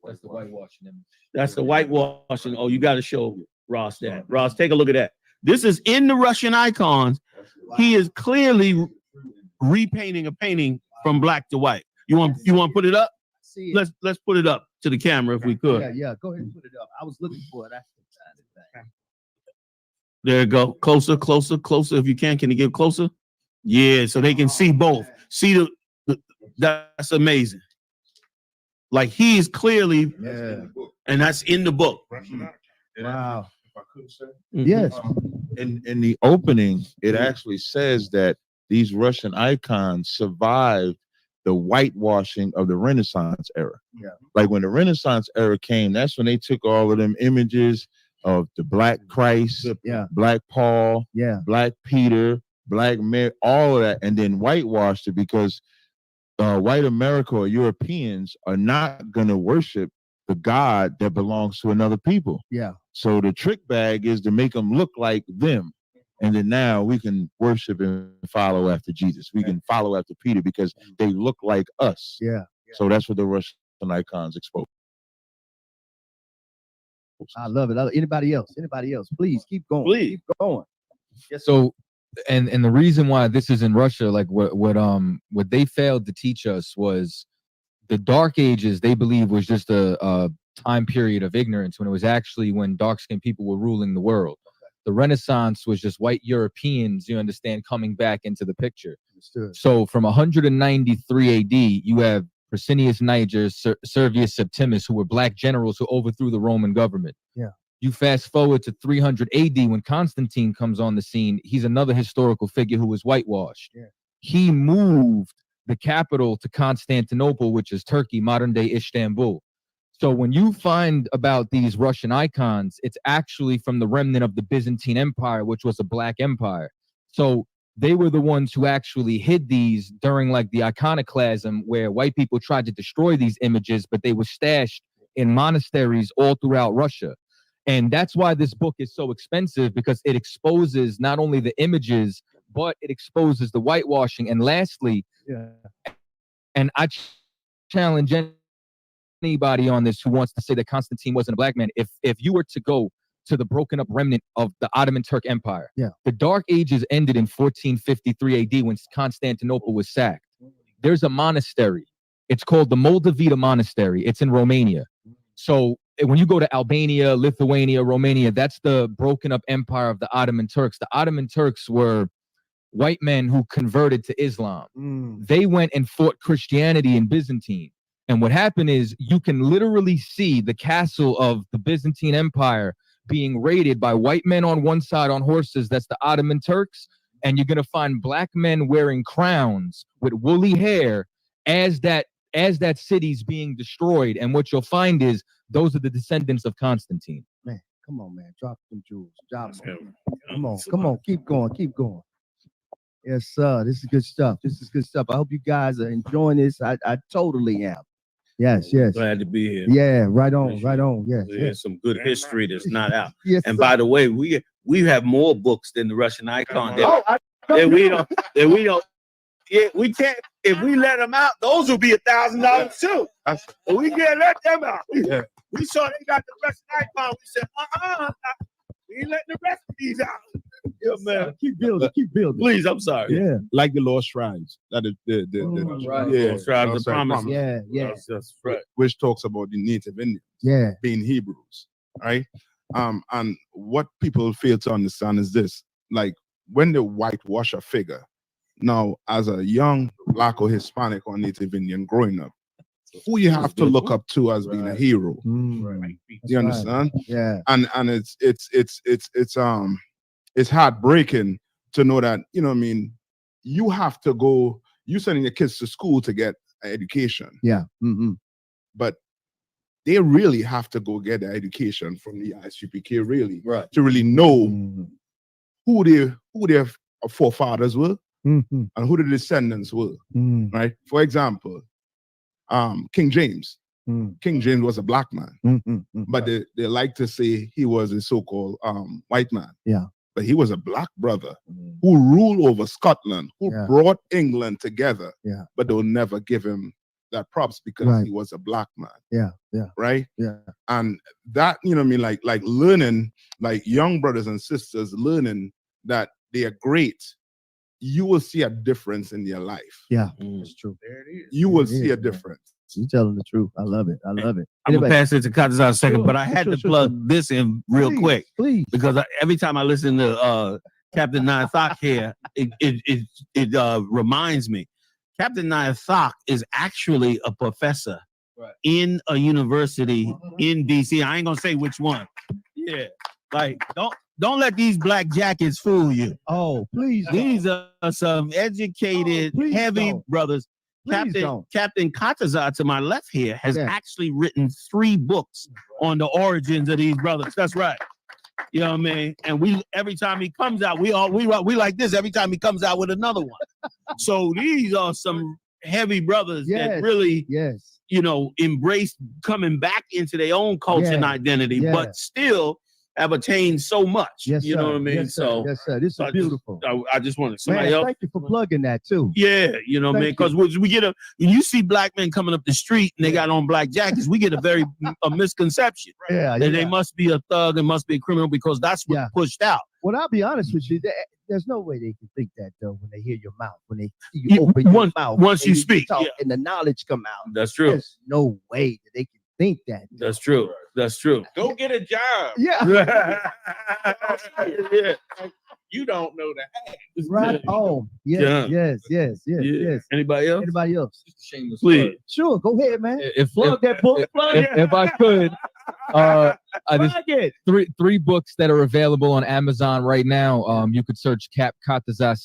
That's the whitewashing. That's the whitewashing. Oh, you got to show Ross that. Ross, take a look at that. This is in the Russian icons. He is clearly repainting a painting from black to white. You want to put it up? Let's put it up to the camera if we could. Yeah, go ahead and put it up. I was looking for it. There you go. Closer. If you can you get closer? Yeah, so they can see both. See that's amazing. Like he is clearly, and that's in the book. Wow. If I could say, Yes. In the opening, it actually says that these Russian icons survived the whitewashing of the Renaissance era. Yeah. Like when the Renaissance era came, that's when they took all of them images of the Black Christ, Black Paul, Black Peter, Black Mary, all of that, and then whitewashed it because white America or Europeans are not going to worship the God that belongs to another people. Yeah. So the trick bag is to make them look like them. And then now we can worship and follow after Jesus. We can follow after Peter because they look like us. Yeah. So that's what the Russian icons expose. I love it. Anybody else? Please keep going. Keep going. So, and the reason why this is in Russia, like what they failed to teach us was the Dark Ages. They believe was just a time period of ignorance when it was actually when dark-skinned people were ruling the world. The Renaissance was just white Europeans, you understand, coming back into the picture. Understood. So from 193 AD, you have Persinius Niger, Servius Septimus, who were black generals who overthrew the Roman government. Yeah. You fast forward to 300 AD when Constantine comes on the scene. He's another historical figure who was whitewashed. Yeah. He moved the capital to Constantinople, which is Turkey, modern day Istanbul. So when you find about these Russian icons, it's actually from the remnant of the Byzantine Empire, which was a black empire. So they were the ones who actually hid these during like the iconoclasm, where white people tried to destroy these images, but they were stashed in monasteries all throughout Russia. And that's why this book is so expensive, because it exposes not only the images, but it exposes the whitewashing. And lastly, and I challenge anybody on this who wants to say that Constantine wasn't a black man. If you were to go to the broken up remnant of the Ottoman Turk Empire, the Dark Ages ended in 1453 AD when Constantinople was sacked. There's a monastery. It's called the Moldavita Monastery. It's in Romania. So when you go to Albania, Lithuania, Romania, that's the broken up empire of the Ottoman Turks. The Ottoman Turks were white men who converted to Islam. They went and fought Christianity in Byzantine. And what happened is you can literally see the castle of the Byzantine Empire being raided by white men on one side on horses. That's the Ottoman Turks. and you're gonna find black men wearing crowns with woolly hair as that city's being destroyed. And what you'll find is those are the descendants of Constantine. Man, come on, man. Drop them jewels. Drop them. Come Come on. Keep going. Yes, sir. This is good stuff. I hope you guys are enjoying this. I totally am. Yes. Glad to be here. Yeah, right on. Yes. There's some good history that's not out. Yes, And sir. by the way, we have more books than the Russian icon. Oh, That we don't. Yeah, we can't. If we let them out, those will be $1,000 too. But we can't let them out. Yeah. We saw they got the Russian icon. We said, we ain't letting the rest of these out. Yeah, man. Keep building. Please, I'm sorry. Yeah. Like the Lost Tribes. That is Right. Yeah. Lost Tribes Lost of Promise. Yeah. That's right. Which talks about the Native Indians Yeah. being Hebrews, right? And what people fail to understand is this: like when they whitewash a figure, now as a young Black or Hispanic or Native Indian growing up, who you have to look up to as being a hero. Mm. You understand? Yeah. And it's heartbreaking to know that, you know what I mean, you have to go, you sending your kids to school to get an education. Yeah. Mm-hmm. But they really have to go get their education from the I.S.U.P.K. really, Right. to really know Mm-hmm. who their forefathers were Mm-hmm. and who the descendants were, Mm-hmm. right? For example, King James. Mm-hmm. King James was a Black man, Mm-hmm. but they like to say he was a so-called white man. Yeah. But he was a Black brother who ruled over Scotland, who Yeah. brought England together. Yeah. But they'll never give him that props because Right. he was a Black man, Yeah. right? Yeah. And that, you know what I mean, like learning, like young brothers and sisters learning that they are great, you will see a difference in their life. Yeah. Mm. That's true. There it is. You will It see is, a man. difference. You telling the truth. I love it. I'm gonna Anybody- pass it to Kataza in a second, Sure, but I had sure, to sure, plug this in real Please, quick Please. because every time I listen to Captain Nathak here, it reminds me. Captain Nathak is actually a professor in a university in DC. I ain't gonna say which one. Yeah, like don't let these black jackets fool you. Oh, please. These are some educated, please heavy don't. brothers. Please don't. Captain Kataza to my left here has Yeah. actually written 3 books on the origins of these brothers. That's right. You know what I mean? And we every time he comes out, we like this every time he comes out with another one. So these are some heavy brothers that Yes. really, Yes. you know, embrace coming back into their own culture and Yeah. identity, Yeah. but still have attained so much. Yes, You sir. know what I mean? Yes, sir. Yes, sir. This so is I just- beautiful. I just wanted somebody Man, else. thank you for plugging that too. Yeah, you know what I mean? Thank Because we get when you see black men coming up the street and they got on black jackets, we get a misconception Yeah. that they must be a thug and must be a criminal because that's what Yeah. pushed out. Well, I'll be honest with you. There's no way they can think that though when they hear your mouth, when they see Yeah, you open your once- mouth, once and you speak, talk yeah. and the knowledge come out. That's true. There's no way that they can think that. That's true. That's true. Go get a job. Yeah. Yeah. You don't know that. Right. Oh, Yeah. yes. Anybody else? Anybody else? Just a shameless Please. plug. Sure. Go ahead, man. If Plug that book. Plug it. if I could, I just Plug it. three books that are available on Amazon right now. You could search Cap Kataza,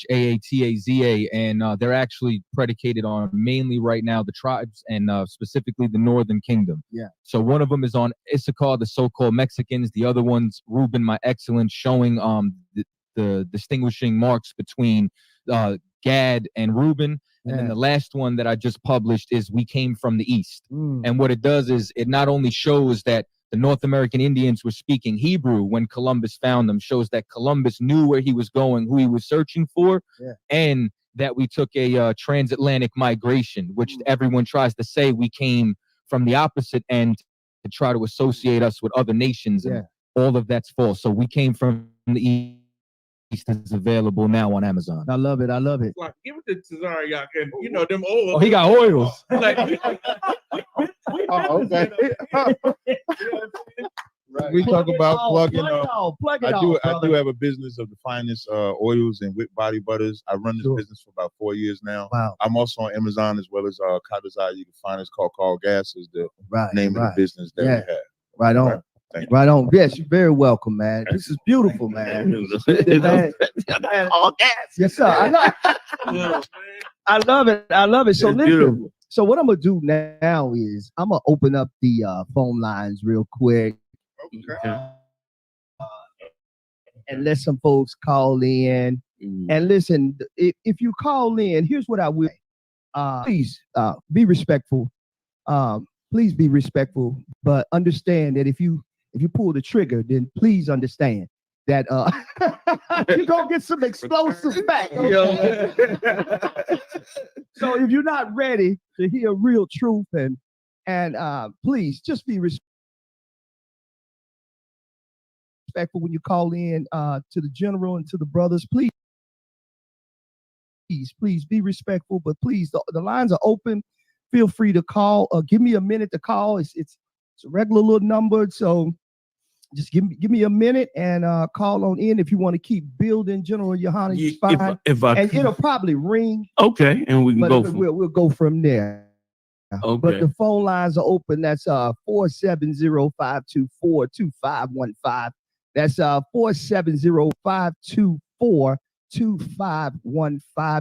Chaataza, and they're actually predicated on mainly right now the tribes and specifically the Northern Kingdom. Yeah. So one of them is on I.S.U.P.K, the so-called Mexicans. The other one's Reuben, my excellence, showing the distinguishing marks between Gad and Reuben. And then the last one that I just published is We Came from the East. Mm. And what it does is it not only shows that the North American Indians were speaking Hebrew when Columbus found them, shows that Columbus knew where he was going, who he was searching for, and that we took a transatlantic migration, which everyone tries to say we came from the opposite end to try to associate us with other nations. And all of that's false. So We Came from the East is available now on Amazon. I love it. I love it. Like, give it to Tazariak and, you know, them oil. Oh, he got oils. Like, Oh, okay. We talk about plugging. Plug it I out, do have a business of the finest oils and whipped body butters. I run this business for about 4 years now. Wow. I'm also on Amazon as well as Kataza. You can find us called Gas is the Right. name of the business that we have. Right on. Thank you. Right on. Yes, you're very welcome, man. This is beautiful, man. Man. All gas. Yes, sir. I love it. I love it. So It's listen. beautiful. So what I'm gonna do now is I'm gonna open up the phone lines real quick Okay. and let some folks call in. And listen, if you call in, here's what I will. Please be respectful. Please be respectful, but understand that if you pull the trigger, then please understand that you're gonna get some explosive back. So if you're not ready to hear real truth and please just be respectful when you call in to the general and to the brothers. Please be respectful, but please, the lines are open. Feel free to call. Give me a minute to call. It's a regular little number, so just give me a minute and call on in if you want to keep building. General Yahanna, it's fine. If I and could. it'll probably ring. Okay, and we can go from. We'll go from there. Okay. But the phone lines are open. That's 470-524-2515. That's 470-524-2515.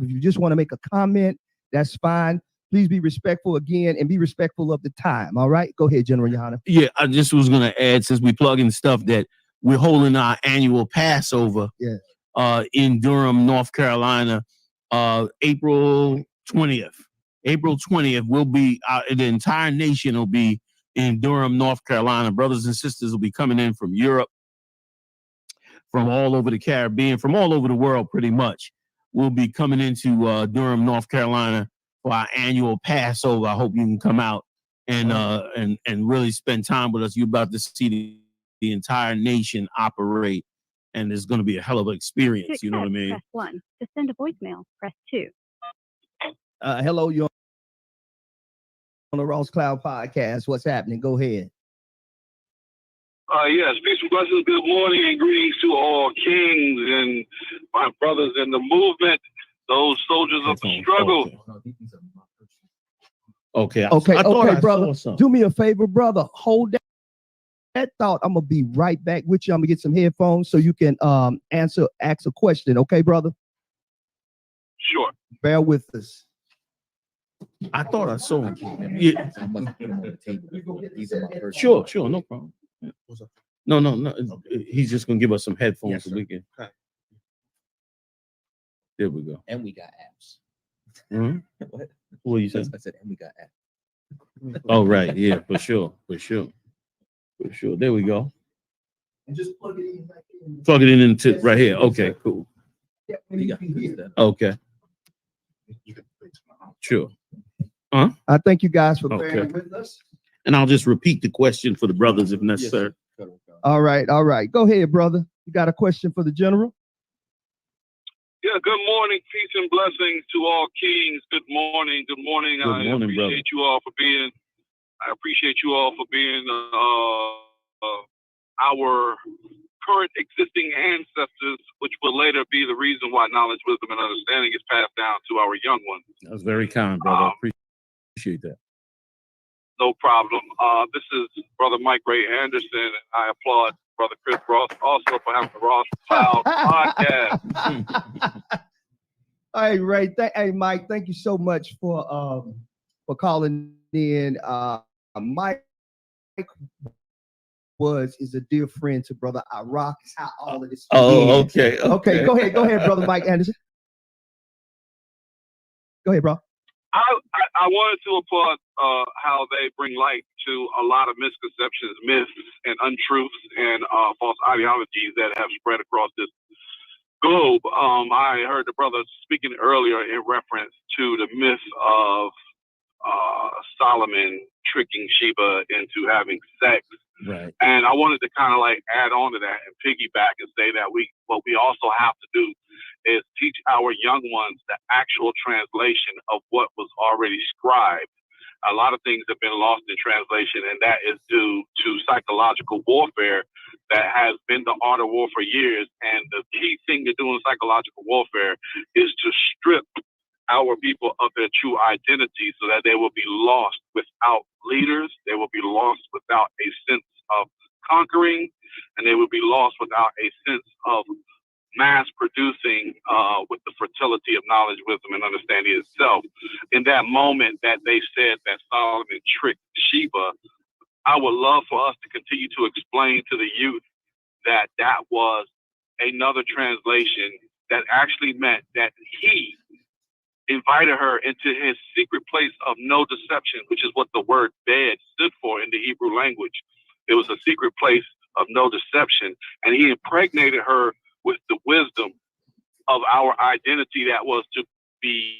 If you just want to make a comment, that's fine. Please be respectful again and be respectful of the time. All right, go ahead, General Yahanna. Yeah, I just was gonna add, since we plug in stuff, that we're holding our annual Passover. Yeah. In Durham, North Carolina, April 20th. April 20th will be the entire nation will be in Durham, North Carolina. Brothers and sisters will be coming in from Europe, from all over the Caribbean, from all over the world, pretty much. We'll be coming into Durham, North Carolina for our annual Passover. I hope you can come out and really spend time with us. You're about to see the entire nation operate, and it's going to be a hell of an experience. You know what I mean? Press 1. To send a voicemail, press 2. Hello, you're on the Ross Cloud podcast. What's happening? Go ahead. Yes, peace and blessings. Good morning and greetings to all kings and my brothers in the movement, those soldiers of the struggle. Okay, brother. Do me a favor, brother. Hold that thought. I'm gonna be right back with you. I'm gonna get some headphones so you can ask a question. Okay, brother? Sure. Bear with us. I thought I saw him. Yeah. Sure, no problem. No. He's just gonna give us some headphones so we can. There we go. And we got apps. Mm-hmm. What you said? I said, and we got apps. Oh, right. Yeah, for sure. There we go. And just plug it in. Plug it in into right here. Okay, cool. Okay. Sure. I thank you guys for bearing with us. And I'll just repeat the question for the brothers if necessary. Yes, all right. Go ahead, brother. You got a question for the general? Yeah, good morning, peace and blessings to all kings. Good morning. I appreciate you all for being our current existing ancestors, which will later be the reason why knowledge, wisdom, and understanding is passed down to our young ones. That's very kind, brother. Appreciate that. No problem. This is Brother Mike Ray Anderson, and I applaud Brother Chris Ross also for having the Ross Cloud podcast. Hey, Ray. Hey, Mike. Thank you so much for calling in. Mike is a dear friend to Brother I.R.O.K. How all of this. Okay. Go ahead, Brother Mike Anderson. Go ahead, bro. I wanted to applaud how they bring light to a lot of misconceptions, myths, and untruths and false ideologies that have spread across this globe. I heard the brother speaking earlier in reference to the myth of Solomon tricking Sheba into having sex. Right. And I wanted to kind of like add on to that and piggyback and say that what we also have to do is teach our young ones the actual translation of what was already scribed. A lot of things have been lost in translation, and that is due to psychological warfare that has been the art of war for years. And the key thing to do in psychological warfare is to strip our people of their true identity so that they will be lost without leaders. They will be lost without a sense of conquering, and they would be lost without a sense of mass producing with the fertility of knowledge, wisdom, and understanding itself. In that moment that they said that Solomon tricked Sheba, I would love for us to continue to explain to the youth that that was another translation that actually meant that he invited her into his secret place of no deception, which is what the word bed stood for in the Hebrew language. It was a secret place of no deception, and he impregnated her with the wisdom of our identity that was to be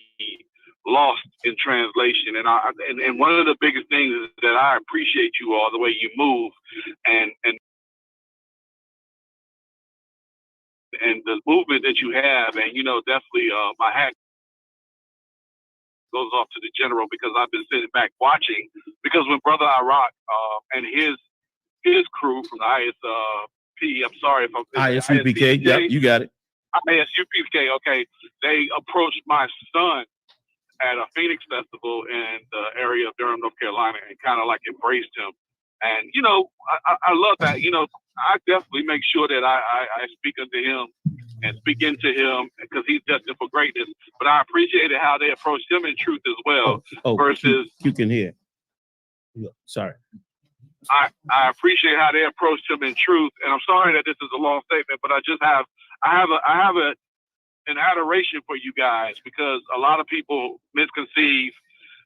lost in translation. And one of the biggest things is that I appreciate you all, the way you move and the movement that you have. And, you know, definitely my hat goes off to the general, because I've been sitting back watching, because when Brother Iraq and his crew from the I.S.P., I'm sorry if I'm I.S.U.P.K. Yep, you got it. I.S.U.P.K. Okay, they approached my son at a Phoenix festival in the area of Durham, North Carolina, and kind of like embraced him. And, you know, I love that. You know, I definitely make sure that I speak unto him and speak into him, because he's destined for greatness. But I appreciated how they approached him in truth as well. Versus you can hear. Sorry. I appreciate how they approached him in truth. And I'm sorry that this is a long statement, but I have an adoration for you guys, because a lot of people misconceive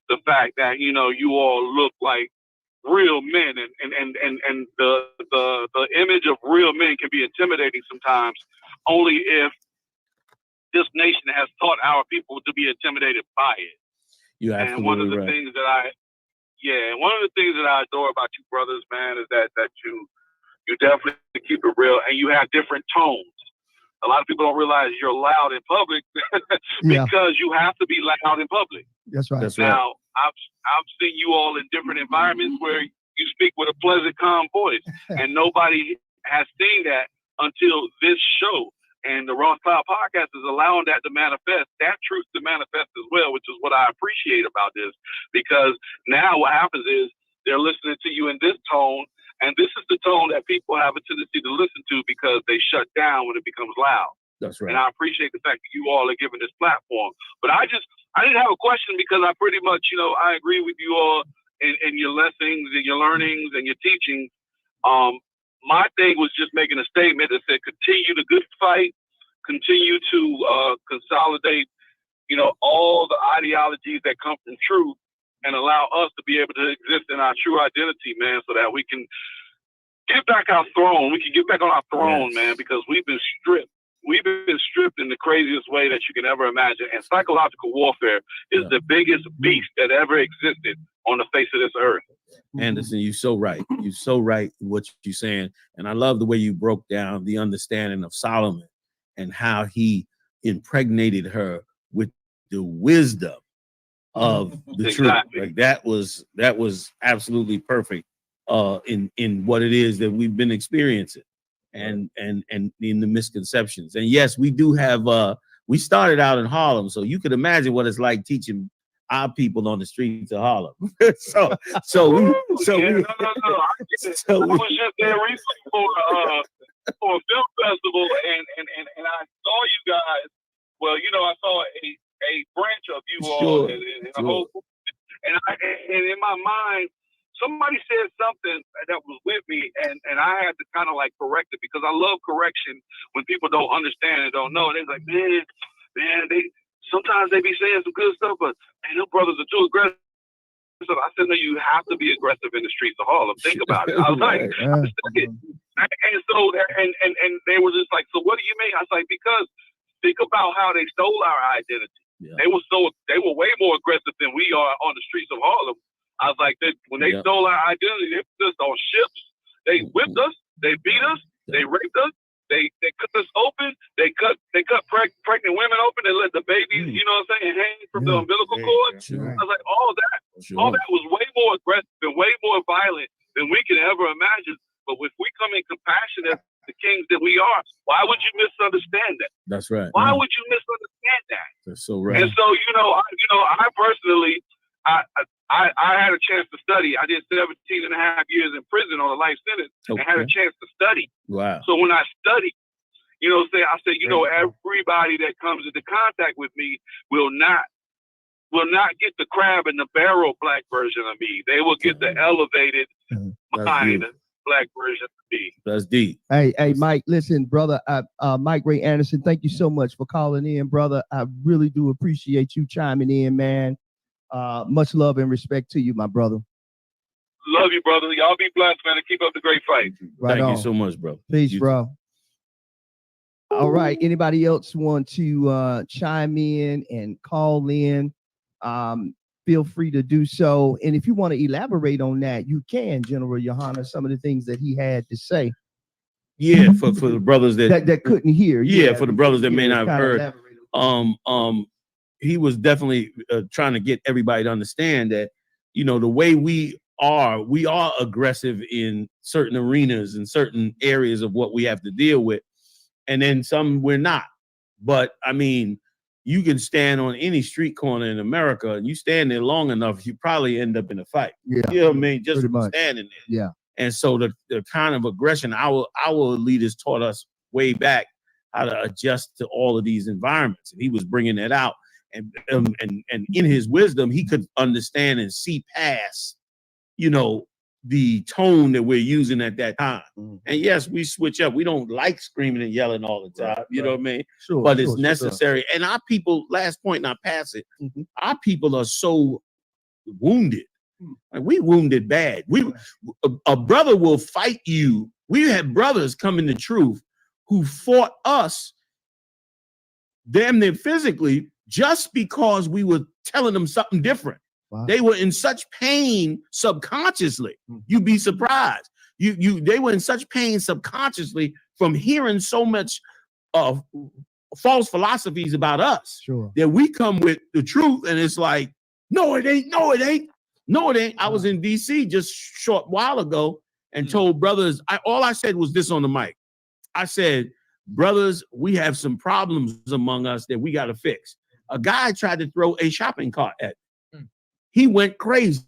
the fact that, you know, you all look like real men, and the image of real men can be intimidating sometimes, only if this nation has taught our people to be intimidated by it. You're absolutely right. And one of the things that I adore about you brothers, man, is that you definitely keep it real, and you have different tones. A lot of people don't realize you're loud in public because you have to be loud in public. That's right. Now, I've seen you all in different environments where you speak with a pleasant, calm voice, and nobody has seen that until this show. And the Ross Cloud podcast is allowing that to manifest, that truth to manifest as well, which is what I appreciate about this. Because now what happens is they're listening to you in this tone, and this is the tone that people have a tendency to listen to because they shut down when it becomes loud. That's right. And I appreciate the fact that you all are giving this platform. But I didn't have a question, because I pretty much, you know, I agree with you all in your lessons and your learnings and your teachings. My thing was just making a statement that said, continue the good fight, continue to consolidate, you know, all the ideologies that come from truth, and allow us to be able to exist in our true identity, man, so that we can get back our throne. We can get back on our throne, man, because we've been stripped. We've been stripped in the craziest way that you can ever imagine. And psychological warfare is the biggest beast that ever existed on the face of this earth. Anderson, you're so right. You're so right in what you're saying. And I love the way you broke down the understanding of Solomon and how he impregnated her with the wisdom of the truth. Like that was absolutely perfect in what it is that we've been experiencing and in the misconceptions. And yes, we do have we started out in Harlem, so you could imagine what it's like teaching our people on the streets of Harlem. I was just there recently for a film festival, and I saw you guys. Well, you know, I saw a branch of you all in a whole, and in my mind, somebody said something that was with me, and I had to kind of like correct it, because I love correction when people don't understand and don't know. And they're like, man, sometimes they be saying some good stuff, but man, them brothers are too aggressive. So I said, no, you have to be aggressive in the streets of Harlem. Think about it. I was like, and so they were just like, so what do you mean? I was like, because think about how they stole our identity. Yeah. They were way more aggressive than we are on the streets of Harlem. I was like, when they stole our identity, they put us on ships, they whipped us, they beat us, they raped us, they cut us open, they cut pregnant women open, and let the babies, you know what I'm saying, hang from the umbilical cord. I was like, all that was way more aggressive and way more violent than we can ever imagine. But if we come in compassion as the kings that we are, why would you misunderstand that? That's right. Why would you misunderstand that? That's so right. And so, I personally, I had a chance to study. I did 17 and a half years in prison on a life sentence and had a chance to study. Wow. So when I studied, you know, I say, you know, everybody that comes into contact with me will not get the crab in the barrel black version of me. They will get the elevated mind black version of me. That's deep. Hey, Mike, listen, brother, Mike Ray Anderson, thank you so much for calling in, brother. I really do appreciate you chiming in, man. Much love and respect to you, my brother. Love you, brother. Y'all be blessed, man, and keep up the great fight. Right Thank on. you so much, bro. Peace, bro. All right. Anybody else want to chime in and call in? Feel free to do so. And if you want to elaborate on that, you can, General Yahanna, some of the things that he had to say. Yeah, for the brothers that couldn't hear. Yeah, for the brothers that may not have heard. He was definitely trying to get everybody to understand that, you know, the way we are aggressive in certain arenas and certain areas of what we have to deal with. And then some we're not. But I mean, you can stand on any street corner in America and you stand there long enough, you probably end up in a fight. Yeah. You know what I mean? Just standing there. Yeah. And so the kind of aggression our leaders taught us way back how to adjust to all of these environments. And he was bringing that out. And in his wisdom, he could understand and see past, you know, the tone that we're using at that time. Mm-hmm. And yes, we switch up. We don't like screaming and yelling all the time. You know what I mean? Sure, but it's necessary. And our people, last point, and I'll pass it. Mm-hmm. Our people are so wounded. Like, we wounded bad. A brother will fight you. We had brothers come in the truth who fought us damn near physically just because we were telling them something different. Wow. They were in such pain subconsciously. You'd be surprised. They were in such pain subconsciously from hearing so much of false philosophies about us. Sure. That we come with the truth and it's like, no, it ain't. No, it ain't. No, it ain't. I was in DC just a short while ago and told brothers, all I said was this on the mic. I said, brothers, we have some problems among us that we got to fix. A guy tried to throw a shopping cart at me. He went crazy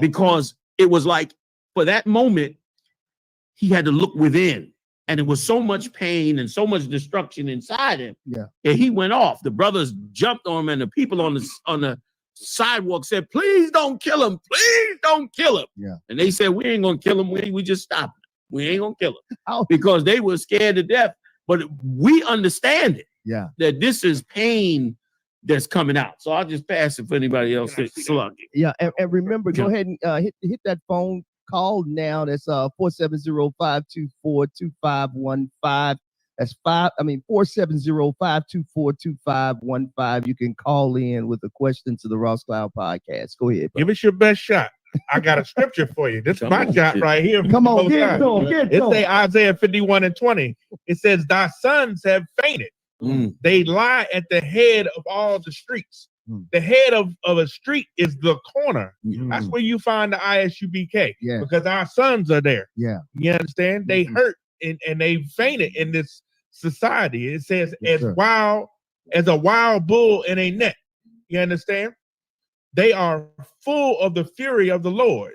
because it was like, for that moment, he had to look within. And it was so much pain and so much destruction inside him. Yeah. And he went off. The brothers jumped on him and the people on the sidewalk said, please don't kill him. Please don't kill him. Yeah. And they said, we ain't going to kill him. We just stop him. We ain't going to kill him. Because they were scared to death. But we understand it. Yeah. That this is pain that's coming out. So I'll just pass it for anybody else. Yeah, and remember, go ahead and hit that phone call now. That's 470-524-2515. That's 470-524-2515. You can call in with a question to the Ross Cloud Podcast. Go ahead, bro. Give us your best shot. I got a scripture for you. This is my shot right here. Come on, get it on. It say Isaiah 51:20. It says, thy sons have fainted. They lie at the head of all the streets. The head of a street is the corner. That's where you find the ISUPK. Yeah. Because our sons are there. Yeah. You understand? They hurt and they fainted in this society. It says as wild as a wild bull in a net. You understand? They are full of the fury of the Lord,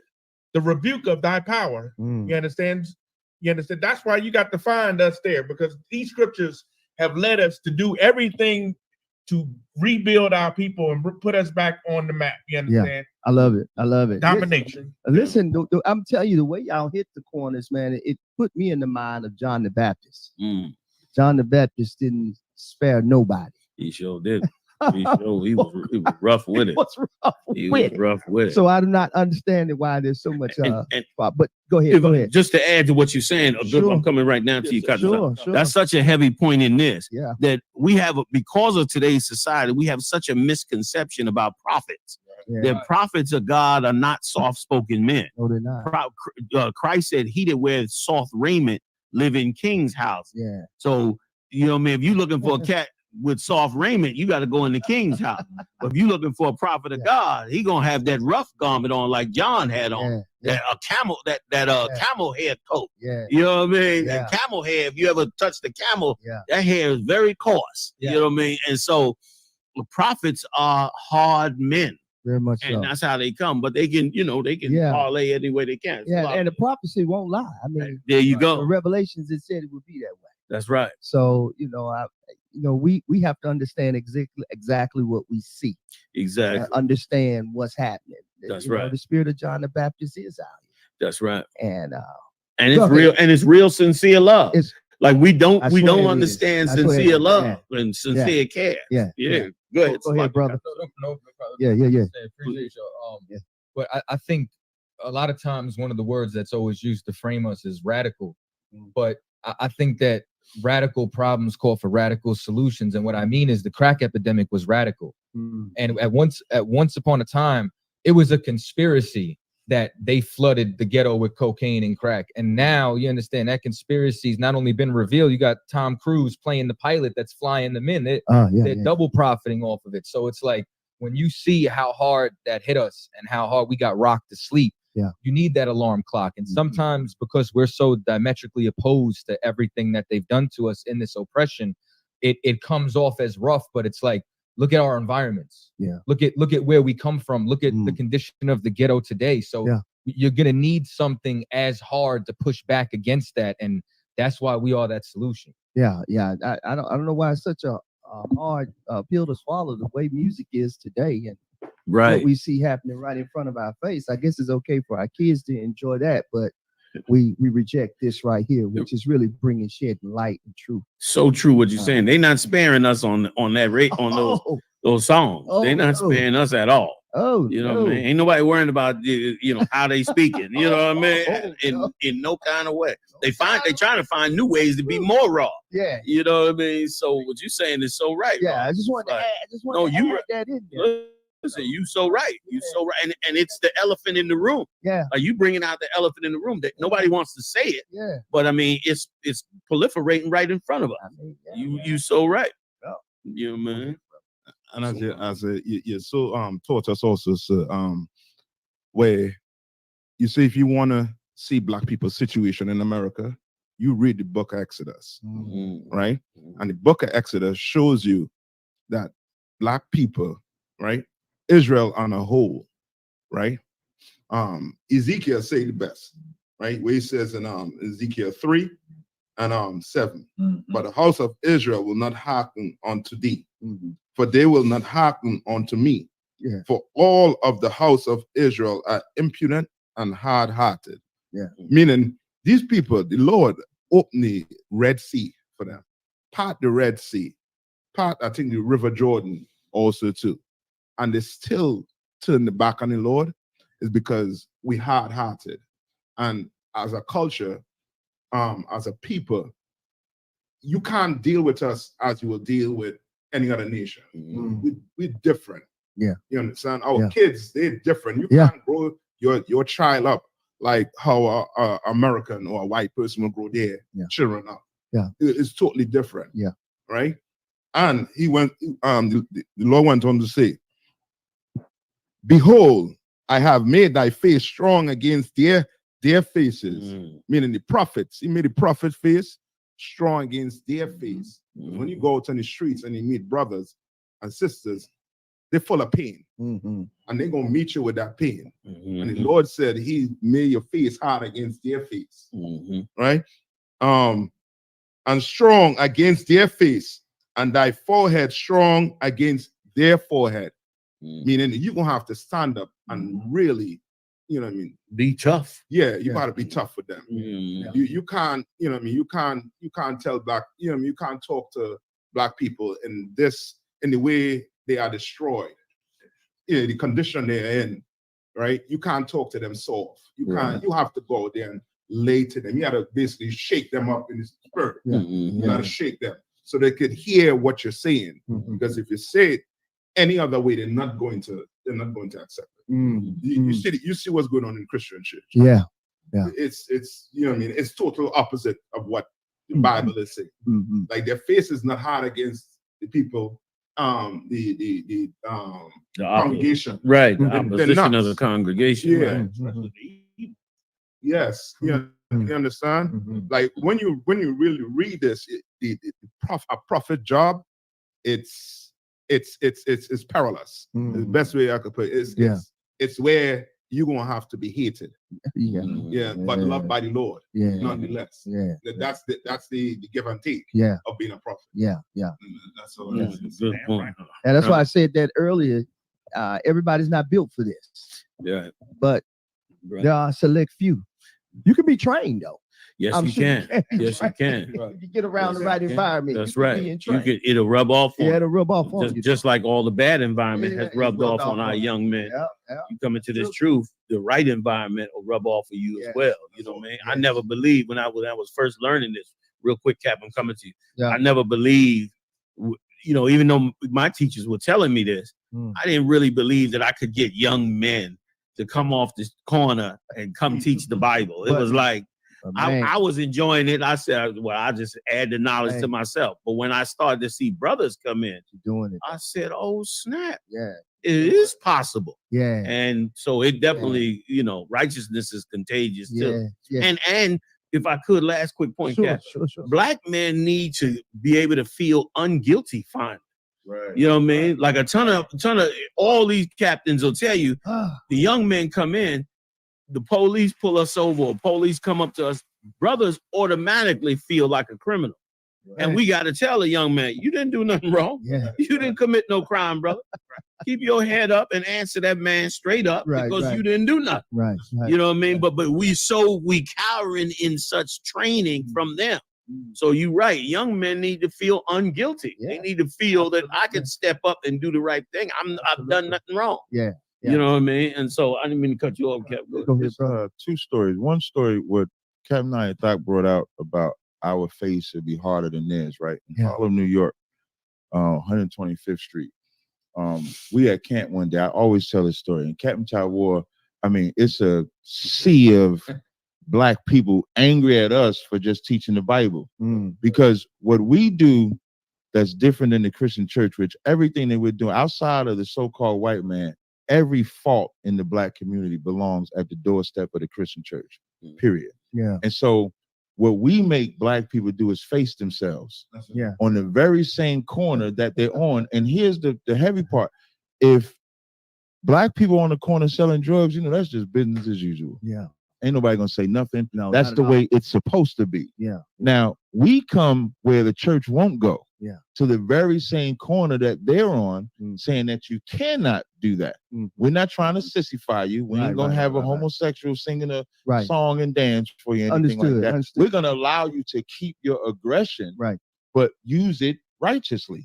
the rebuke of thy power. You understand? You understand? That's why you got to find us there, because these scriptures have led us to do everything to rebuild our people and put us back on the map. You understand? Yeah, I love it. I love it. Domination. Listen, I'm telling you, the way y'all hit the corners, man, it put me in the mind of John the Baptist. John the Baptist didn't spare nobody. He sure did. He was rough with it. He was rough with it. So I do not understand why there's so much. But go ahead. Go ahead. Just to add to what you're saying, I'm coming right now to you. Sure. That's such a heavy point in this. Yeah. That we have, because of today's society, we have such a misconception about prophets. Yeah. That prophets of God are not soft-spoken men. No, they're not. Christ said, "He that wears soft raiment live in king's house." Yeah. So you know, man, if you're looking for a cat with soft raiment, you got to go in the king's house. But if you're looking for a prophet of God, he gonna have that rough garment on like John had on. That camel hair coat. Yeah. You know what I mean? Yeah. That camel hair, if you ever touch the camel, that hair is very coarse. You know what I mean? And so the prophets are hard men. Very much And so. that's how they come. But they can, they can Yeah. parlay any way they can. It's a Yeah, lot and the of- prophecy won't lie. I mean, there you the go. Revelations, it said it would be that way. That's right. So, we have to understand exactly what we see. Exactly. And understand what's happening. That's right. The spirit of John the Baptist is out That's right. here. And it's real, and it's real sincere love. It's like we don't I swear it understand is. I swear it sincere is. love and sincere care. Yeah. Go ahead. Go ahead, brother. No, Yeah. appreciate y'all. Yeah. But I think a lot of times one of the words that's always used to frame us is radical. But I think that radical problems call for radical solutions. And what I mean is the crack epidemic was radical. And at once upon a time, it was a conspiracy that they flooded the ghetto with cocaine and crack. And now you understand that conspiracy's not only been revealed, you got Tom Cruise playing the pilot that's flying them in. They're double profiting off of it. So it's like when you see how hard that hit us and how hard we got rocked to sleep, you need that alarm clock. And sometimes because we're so diametrically opposed to everything that they've done to us in this oppression, it comes off as rough, but it's like, look at our environments. Look at where we come from. Look at the condition of the ghetto today. So you're gonna need something as hard to push back against that, and that's why we are that solution. I don't know why it's such a hard pill to swallow the way music is today, and what we see happening right in front of our face. I guess it's okay for our kids to enjoy that, but we reject this right here, which is really bringing shedding light and truth. So true what you're saying. They're not sparing us on that rate on those songs. They're not sparing us at all. What I mean? Ain't nobody worrying about how they speaking. You know what I mean? In no kind of way. They trying to find new ways to be more raw. You know what I mean? So what you're saying is so right. I just want to add. Add that in there. Listen, you so right. You so right. And it's the elephant in the room. Like you bringing out the elephant in the room that nobody wants to say it. But I mean, it's proliferating right in front of us. You so right. Man. And you so taught us also, where you say if you want to see Black people's situation in America, you read the book of Exodus, right? And the book of Exodus shows you that Black people, right? Israel on a whole, right? Ezekiel say the best, right? Where he says in Ezekiel 3 and 7, but the house of Israel will not hearken unto thee, for they will not hearken unto me. For all of the house of Israel are impudent and hard-hearted. Meaning these people, the Lord opened the Red Sea for them, part the Red Sea, part I think the River Jordan also too. And they still turn the back on the Lord is because we hard-hearted. And as a culture, as a people, you can't deal with us as you will deal with any other nation. We're different. You understand? Our kids, they're different. You can't grow your child up like how a American or a white person will grow their children up. It's totally different. Right? And he went, the Lord went on to say, behold, I have made thy face strong against their faces, meaning the prophets. He made the prophet face strong against their face. When you go out on the streets and you meet brothers and sisters, they're full of pain. And they're going to meet you with that pain. And the Lord said he made your face hard against their face. Right? And strong against their face, and thy forehead strong against their forehead. Meaning you're gonna have to stand up and really, you know what I mean, be tough. You gotta be tough with them. You can't, you know what I mean, you can't tell Black, you know what I mean, you can't talk to Black people in the way they are destroyed, the condition they're in, right? You can't talk to them soft. You have to go out there and lay to them. You gotta basically shake them up in the spirit. You gotta shake them so they could hear what you're saying. Because if you say it any other way, they're not going to accept it. You see what's going on in Christian church. It's you know what I mean, it's total opposite of what the Bible is saying. Like their face is not hard against the people, the congregation. Right, the opposition of the congregation. Yes, you understand? Like when you really read this, a prophet job, it's it's perilous. The best way I could put it. It's where you're gonna have to be hated. But loved by the Lord, nonetheless. That's the give and take of being a prophet. That's all. Good point. And that's why I said that earlier. Everybody's not built for this. Yeah. But there are a select few. You can be trained though. Yes, I'm you sure can. Yes, you If can. you get around the right environment. That's you can right. be You trained. could. It'll rub off on. Yeah, it'll rub off on you. Just like all the bad environment has rubbed off on our young men. You come into this truth, the right environment will rub off of you as well. You know what I mean? I never believed when I was first learning this. Real quick, Cap, I'm coming to you. I never believed, you know, even though my teachers were telling me this, I didn't really believe that I could get young men to come off this corner and come teach the Bible. It was like, I was enjoying it. I said, well, I just add the knowledge to myself. But when I started to see brothers come in doing it, I said, oh, snap. Yeah. It is possible. Yeah. And so it definitely, you know, righteousness is contagious too. Yeah. And if I could, last quick point, Cap, Black men need to be able to feel unguilty finally. Right. You know what I mean? Like a ton of all these captains will tell you, the young men come in, the police pull us over, or police come up to us, brothers automatically feel like a criminal. Right. And we got to tell a young man, you didn't do nothing wrong. Yeah. You didn't commit no crime, brother. Keep your head up and answer that man straight up because you didn't do nothing. Right. You know what I mean? But we cowering in such training from them. So you're right. Young men need to feel unguilty. They need to feel that I can step up and do the right thing. I've done nothing wrong. Yeah. You know what I mean? And so I didn't mean to cut you off, Cap. Go ahead, two stories. One story, what Captain I brought out about our faith should be harder than theirs, right? In Harlem, New York, 125th Street. We had camp one day. I always tell this story. And Captain Taiwan, I mean, it's a sea of Black people angry at us for just teaching the Bible. Because what we do that's different than the Christian church, which everything that we're doing outside of the so-called white man, every fault in the Black community belongs at the doorstep of the Christian church, period. Yeah. And so what we make Black people do is face themselves on the very same corner that they're on. And here's the heavy part. If Black people on the corner selling drugs, you know, that's just business as usual. Yeah. Ain't nobody gonna say nothing. No, that's the way it's supposed to be. Yeah. Now we come where the church won't go. Yeah. To the very same corner that they're on, saying that you cannot do that. We're not trying to sissify you. We ain't gonna have a homosexual singing a song and dance for you, anything like that. We're gonna allow you to keep your aggression, but use it righteously.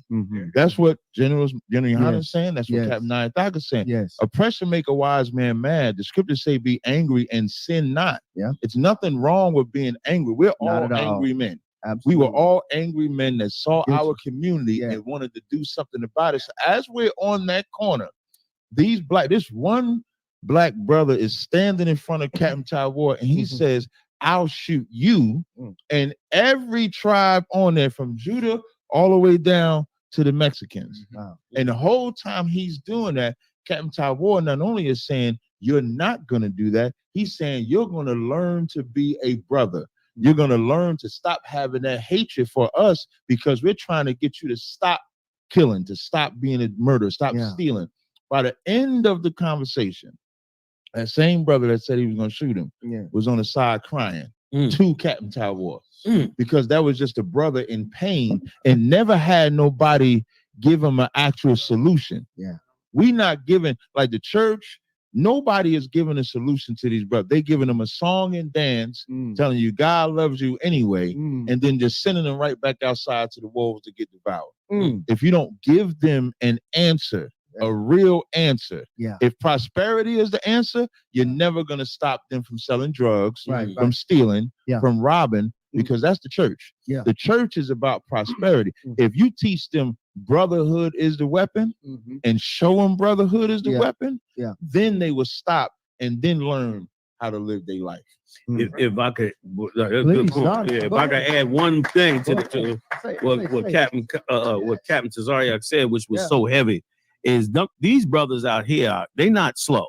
That's what General Yahanna is saying. That's what Captain I.S.U.P.K is saying. Yes. Oppression make a wise man mad. The scriptures say, "Be angry and sin not." Yeah. It's nothing wrong with being angry. We're all angry men. Absolutely. We were all angry men that saw our community and wanted to do something about it. So as we're on that corner, this one Black brother is standing in front of Captain Taiwan, and he says, "I'll shoot you," and every tribe on there from Judah all the way down to the Mexicans. And the whole time he's doing that, Captain Taiwan not only is saying, you're not going to do that, he's saying, you're going to learn to be a brother. You're going to learn to stop having that hatred for us because we're trying to get you to stop killing, to stop being a murderer, stop stealing. By the end of the conversation, that same brother that said he was going to shoot him was on the side crying to Captain Taiwan. Because that was just a brother in pain and never had nobody give him an actual solution. Yeah. We not giving, like the church, nobody is giving a solution to these brothers. They giving them a song and dance, telling you God loves you anyway, and then just sending them right back outside to the wolves to get devoured. If you don't give them an answer, a real answer. Yeah. If prosperity is the answer, you're never going to stop them from selling drugs, from stealing, from robbing, because that's the church. Yeah. The church is about prosperity. If you teach them brotherhood is the weapon and show them brotherhood is the weapon, then they will stop and then learn how to live their life. If I could, if I could add one thing to what Captain Tazariak said, which was so heavy, is these brothers out here, they not slow.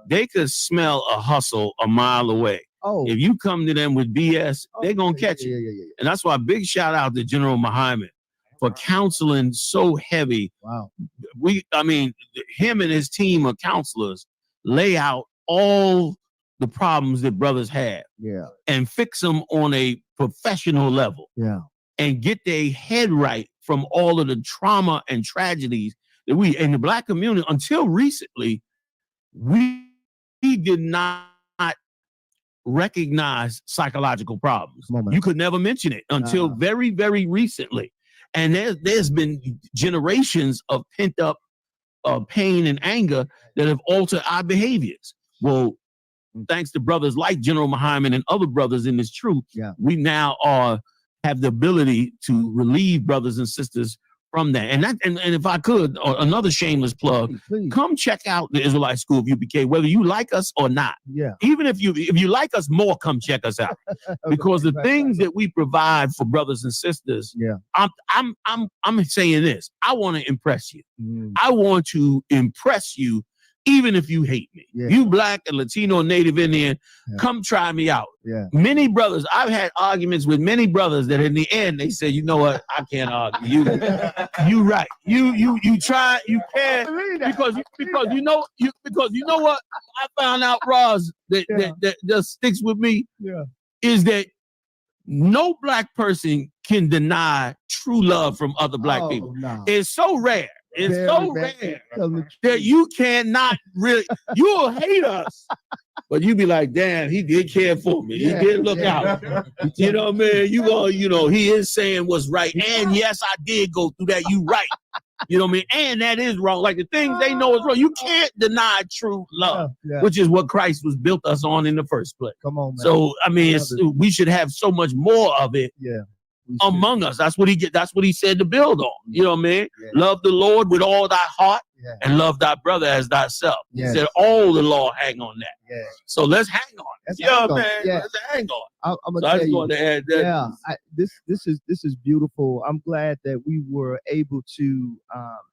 They could smell a hustle a mile away. If you come to them with BS, they're going to catch you. And that's why big shout out to General Muhammad for counseling so heavy him and his team of counselors lay out all the problems that brothers have. Yeah. And fix them on a professional level. Yeah. And get their head right from all of the trauma and tragedies that we in the Black community until recently, we did not recognize psychological problems. You could never mention it until very, very recently. And there's been generations of pent up pain and anger that have altered our behaviors. Well, thanks to brothers like General Muhammad and other brothers in this truth, we now have the ability to relieve brothers and sisters from that. And if I could, another shameless plug, please. Come check out the Israelite School of UPK, whether you like us or not. Yeah. Even if you like us more, come check us out. Because the things that we provide for brothers and sisters, I'm saying this. I want to impress you. I want to impress you. Even if you hate me, you Black and Latino and Native Indian, come try me out. Many brothers, I've had arguments with many brothers that in the end they said, you know what, I can't argue. You right. You try, you can because you know what I found out, Roz, that just sticks with me is that no Black person can deny true love from other Black people. No. It's so rare. It's so rare that you cannot really, you'll hate us, but you be like, damn, he did care for me. He did look out. You know what I mean? He is saying what's right. And yes, I did go through that. You right. You know what I mean? And that is wrong. Like the things they know is wrong. You can't deny true love, which is what Christ was built us on in the first place. Come on, man. So, I mean, we should have so much more of it. Among us. That's what he said to build on. You know what I mean? Love the Lord with all thy heart and love thy brother as thyself. He said all the law hang on that. So let's hang on. Let's hang on. I'm gonna tell you. To add that. This is beautiful. I'm glad that we were able to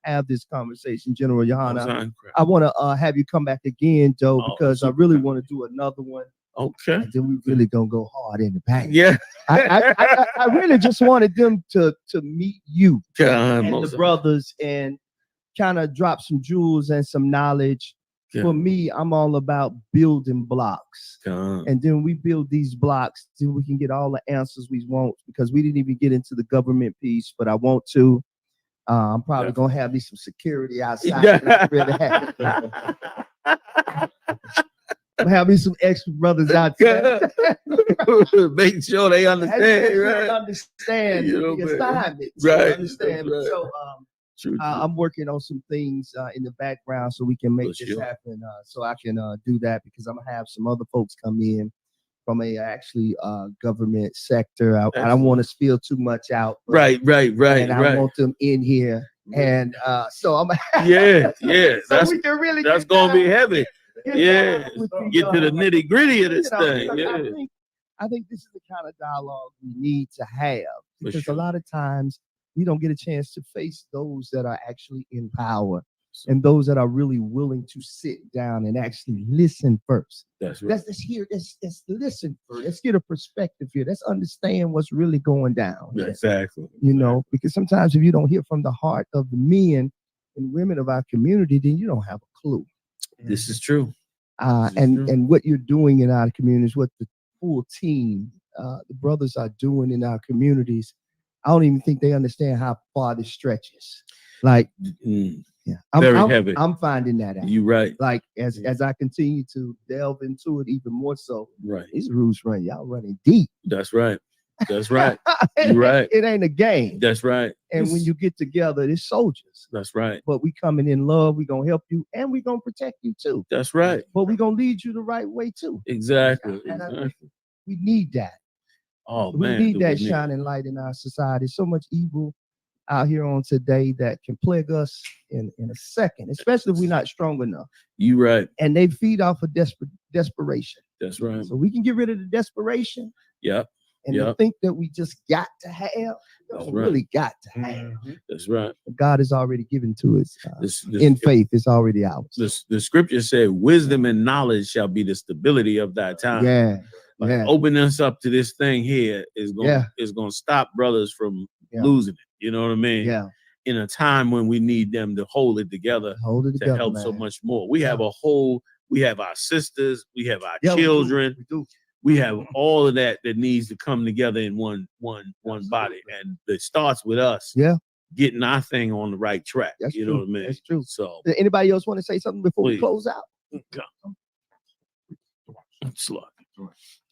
have this conversation, General Yahanna. I want to have you come back again, Joe, because I really want to do another one. Okay. And then we really gonna go hard in the paint. Yeah. I really just wanted them to meet you and the God, brothers and kind of drop some jewels and some knowledge. For me, I'm all about building blocks. And then we build these blocks so we can get all the answers we want, because we didn't even get into the government piece, but I want to. I'm probably gonna have me some security outside. Have me some extra brothers out there. Make sure they understand, right? Understand the assignment. Right. Understand. Right. So I'm working on some things in the background so we can make this happen. So I can do that, because I'm gonna have some other folks come in from a government sector. I don't want to spill too much out. Right. And I want them in here. And so I'm so we can really that's gonna be heavy. Get to the nitty gritty of this thing. I think this is the kind of dialogue we need to have, because a lot of times we don't get a chance to face those that are actually in power and those that are really willing to sit down and actually listen first. That's right. Let's hear. Let's listen first. Let's get a perspective here. Let's understand what's really going down. Exactly. Because sometimes if you don't hear from the heart of the men and women of our community, then you don't have a clue. This is true. And what you're doing in our communities, what the full team, the brothers are doing in our communities, I don't even think they understand how far this stretches. Like, very heavy. I'm finding that out. You're right. Like as I continue to delve into it even more so. Right. These roots y'all running deep. That's right. That's right. You're right. It ain't a game. That's right. And when you get together, it's soldiers. That's right. But we coming in love. We gonna help you, and we gonna protect you too. That's right. But we gonna lead you the right way too. Exactly. We need that. Oh we man, need that shining light in our society. So much evil out here on today that can plague us in a second, especially if we're not strong enough. You right. And they feed off of desperation. That's right. So we can get rid of the desperation. Yep. And to think that we just got to have, really got to have. That's right. God has already given to us in faith. It's already ours. The scripture said, "Wisdom and knowledge shall be the stability of thy time." Opening us up to this thing here is going to stop brothers from losing it. You know what I mean? Yeah. in a time when we need them to hold it together Hold it to together, help so man. much more. We have we have our sisters, we have our Yeah, children, we do. we have all of that needs to come together in one body, and it starts with us. Yeah, getting our thing on the right track. That's you true. know what I mean? That's true. So Anybody else want to say something before we Please. close out? Slug.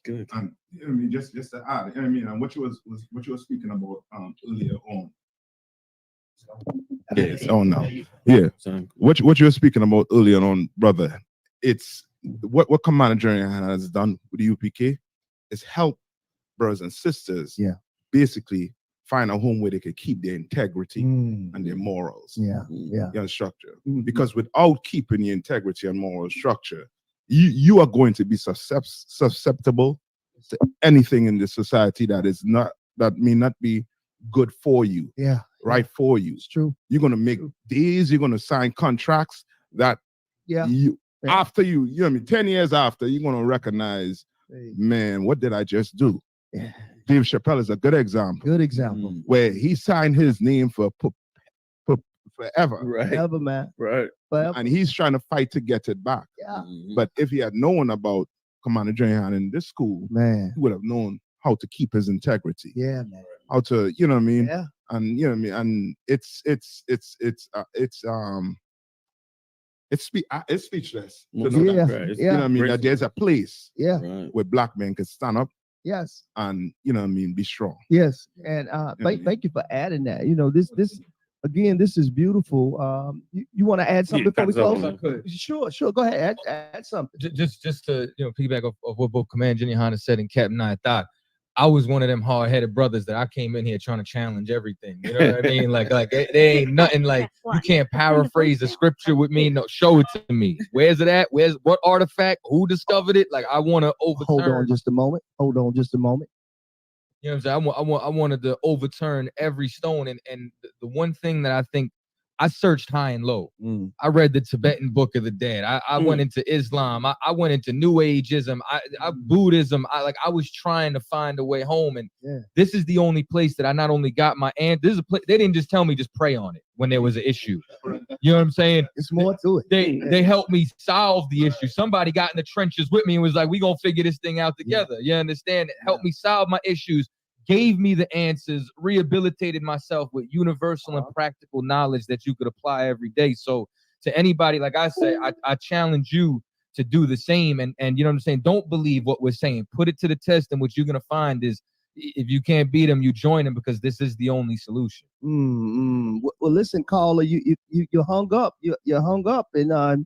Good. And I mean, just to add, I mean, and what you were speaking about earlier on. Yes. Oh no. Yeah. What you were speaking about earlier on, brother. It's what Commander General Yahanna has done with the UPK is help brothers and sisters. Yeah. Basically find a home where they can keep their integrity and their morals. Yeah. Yeah. And structure. Because without keeping the integrity and moral structure, you are going to be susceptible to anything in this society that may not be good for you. Yeah. Right for you. It's true. You're gonna make deals, you're gonna sign contracts that after you know what I mean, 10 years after, you're gonna recognize, man, what did I just do? Yeah. Dave Chappelle is a good example. Good example. Where he signed his name for forever. Right. Forever, man. Right. Forever. And he's trying to fight to get it back. Yeah. But if he had known about Commander Jahan in this school, Man. he would have known how to keep his integrity. Yeah, man. How to, you know what I mean? Yeah. And you know what I mean? And it's speechless. To know Yeah. that. Yeah. You know what I mean? That there's a place Yeah. where black men can stand up Yes. and you know what I mean, be strong. Yes. And thank you for adding that. You know, this again, this is beautiful. You want to add something before we close? Sure. Go ahead. Add something. Just to piggyback of what both Commander Yahanna said and Captain I thought. I was one of them hard-headed brothers that I came in here trying to challenge everything. You know what I mean? Like there ain't nothing like you can't paraphrase the scripture with me. No, show it to me. Where's it at? What artifact? Who discovered it? Like I want to overturn. Hold on just a moment. You know what I'm saying? I wanted to overturn every stone. And the one thing that I think I searched high and low. I read the Tibetan Book of the Dead. I went into Islam. I went into New Ageism. I Buddhism. I was trying to find a way home. And this is the only place that I not only got my aunt. This is a place they didn't just tell me just pray on it when there was an issue. You know what I'm saying? It's more to it. They helped me solve the issue. Somebody got in the trenches with me and was like, "We gonna figure this thing out together." You understand? It helped me solve my issues. Gave me the answers, rehabilitated myself with universal and practical knowledge that you could apply every day. So to anybody, like I say, I challenge you to do the same. And you know what I'm saying? Don't believe what we're saying. Put it to the test. And what you're going to find is if you can't beat them, you join them because this is the only solution. Well, listen, caller, you hung up. You hung up, and I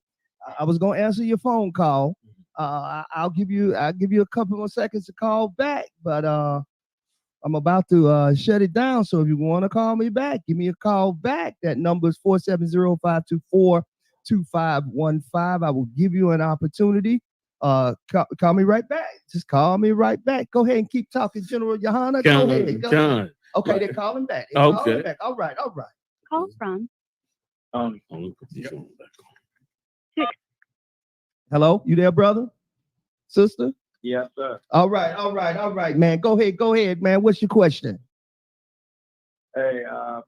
was going to answer your phone call. I'll give you a couple more seconds to call back, but I'm about to shut it down. So if you want to call me back, give me a call back. That number is 470-524-2515. I will give you an opportunity. Call me right back. Just call me right back. Go ahead and keep talking, General Yahanna. Go ahead. Okay, they're calling back. Calling back. All right. Call from Hello, you there, brother? Sister? Yes, sir. All right, man. Go ahead, man. What's your question? Hey,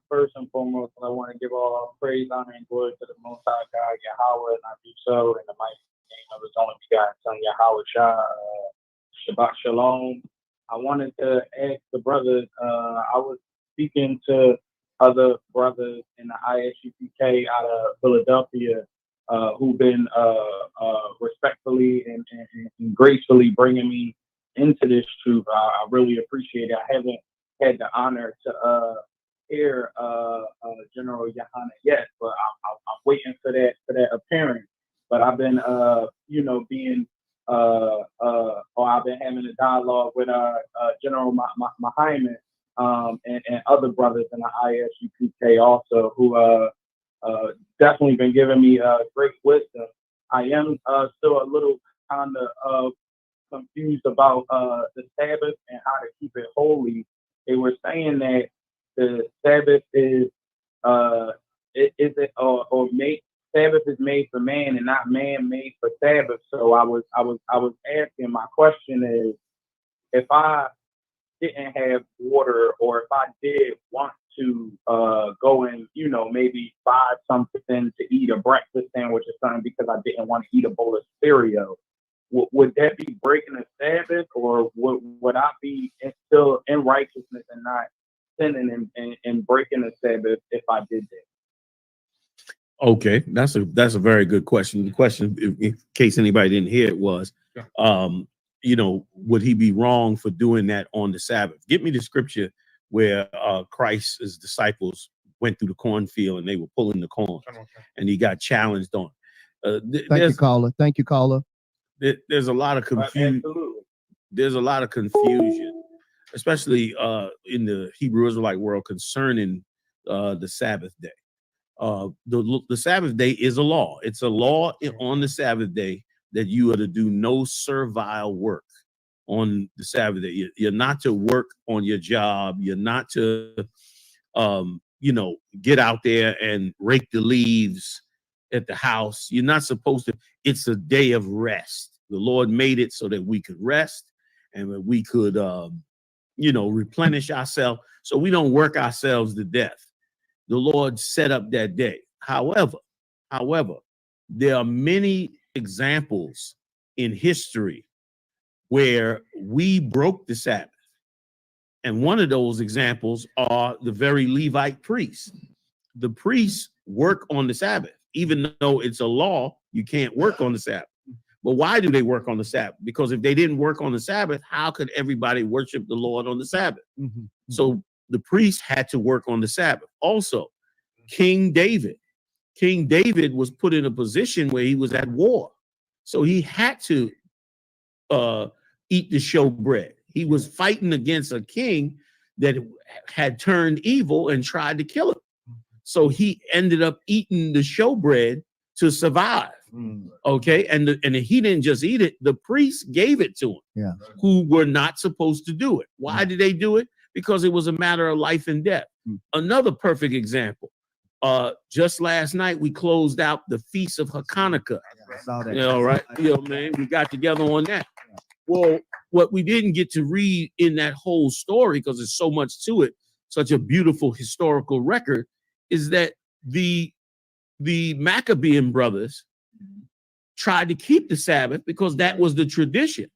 first and foremost, I want to give all praise, honor, and glory to the Most High God, Yahweh, and I do so in the mighty name of His only begotten Son, Yahweh Shah. Shabbat Shalom. I wanted to ask the brothers, I was speaking to other brothers in the I.S.U.P.K out of Philadelphia who've been respectfully and gracefully bringing me into this truth. I really appreciate it. I haven't had the honor to hear General Yahanna yet, but I'm waiting for that appearance. But I've been, being, I've been having a dialogue with General Muhammad and other brothers in the I.S.U.P.K also who definitely been giving me great wisdom. I am still a little kind of confused about the Sabbath and how to keep it holy. They were saying that the Sabbath is Sabbath is made for man and not man made for Sabbath. So I was asking, my question is, if I didn't have water, or if I did want to go and, you know, maybe buy something to eat, a breakfast sandwich or something, because I didn't want to eat a bowl of cereal. Would that be breaking the Sabbath, or would I be still in righteousness and not sinning and breaking the Sabbath if I did that? Okay, that's a very good question. The question, in case anybody didn't hear it, was, you know, would he be wrong for doing that on the Sabbath? Give me the scripture where Christ's disciples went through the cornfield and they were pulling the corn, and he got challenged on. Thank you, caller. Thank you, caller. There's a lot of confusion. There's a lot of confusion, especially in the Hebrew Israelite world concerning the Sabbath day. The Sabbath day is a law. It's a law on the Sabbath day that you are to do no servile work on the Sabbath day. You're not to work on your job. You're not to, you know, get out there and rake the leaves at the house. You're not supposed to. It's a day of rest. The Lord made it so that we could rest and that we could, you know, replenish ourselves so we don't work ourselves to death. The Lord set up that day. However, there are many examples in history where we broke the Sabbath. And one of those examples are the very Levite priests. The priests work on the Sabbath, even though it's a law, you can't work on the Sabbath. But why do they work on the Sabbath? Because if they didn't work on the Sabbath, how could everybody worship the Lord on the Sabbath? So the priests had to work on the Sabbath. Also, King David was put in a position where he was at war. So he had to eat the showbread. He was fighting against a king that had turned evil and tried to kill him. So he ended up eating the showbread to survive. Okay, and he didn't just eat it, the priests gave it to him, who were not supposed to do it. Why did they do it? Because it was a matter of life and death. Another perfect example, just last night we closed out the Feast of Hanukkah. You know, right? You know, man, we got together on that. Well, what we didn't get to read in that whole story, because there's so much to it, such a beautiful historical record, is that the Maccabean brothers tried to keep the Sabbath because that was the tradition.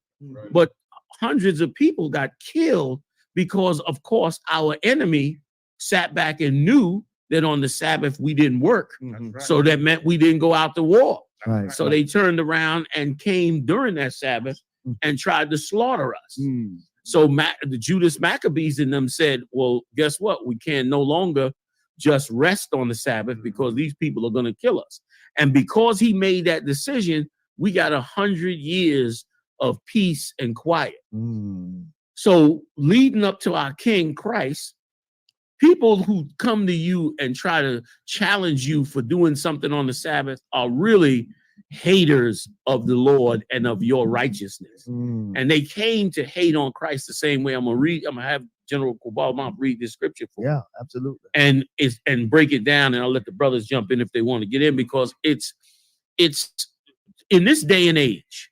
But hundreds of people got killed because, of course, our enemy sat back and knew that on the Sabbath we didn't work. So that meant we didn't go out to war. So they turned around and came during that Sabbath and tried to slaughter us. So the Judas Maccabees in them said, well, guess what? We can no longer just rest on the Sabbath because these people are going to kill us. And because he made that decision, we got 100 years of peace and quiet. So leading up to our King Christ, people who come to you and try to challenge you for doing something on the Sabbath are really haters of the Lord and of your righteousness. And they came to hate on Christ the same way. I'm gonna have General Kubal read this scripture for you. Absolutely. And break it down, and I'll let the brothers jump in if they want to get in, because it's in this day and age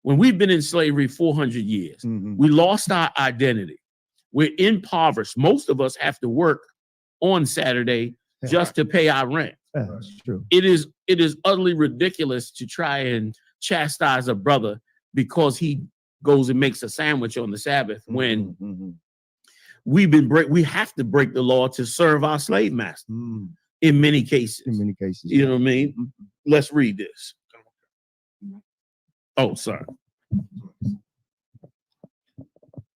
when we've been in slavery 400 years, we lost our identity. We're impoverished. Most of us have to work on Saturday just to pay our rent. That's true. It is utterly ridiculous to try and chastise a brother because he goes and makes a sandwich on the Sabbath when we have to break the law to serve our slave master in many cases. You know what I mean? Let's read this. Oh, sorry.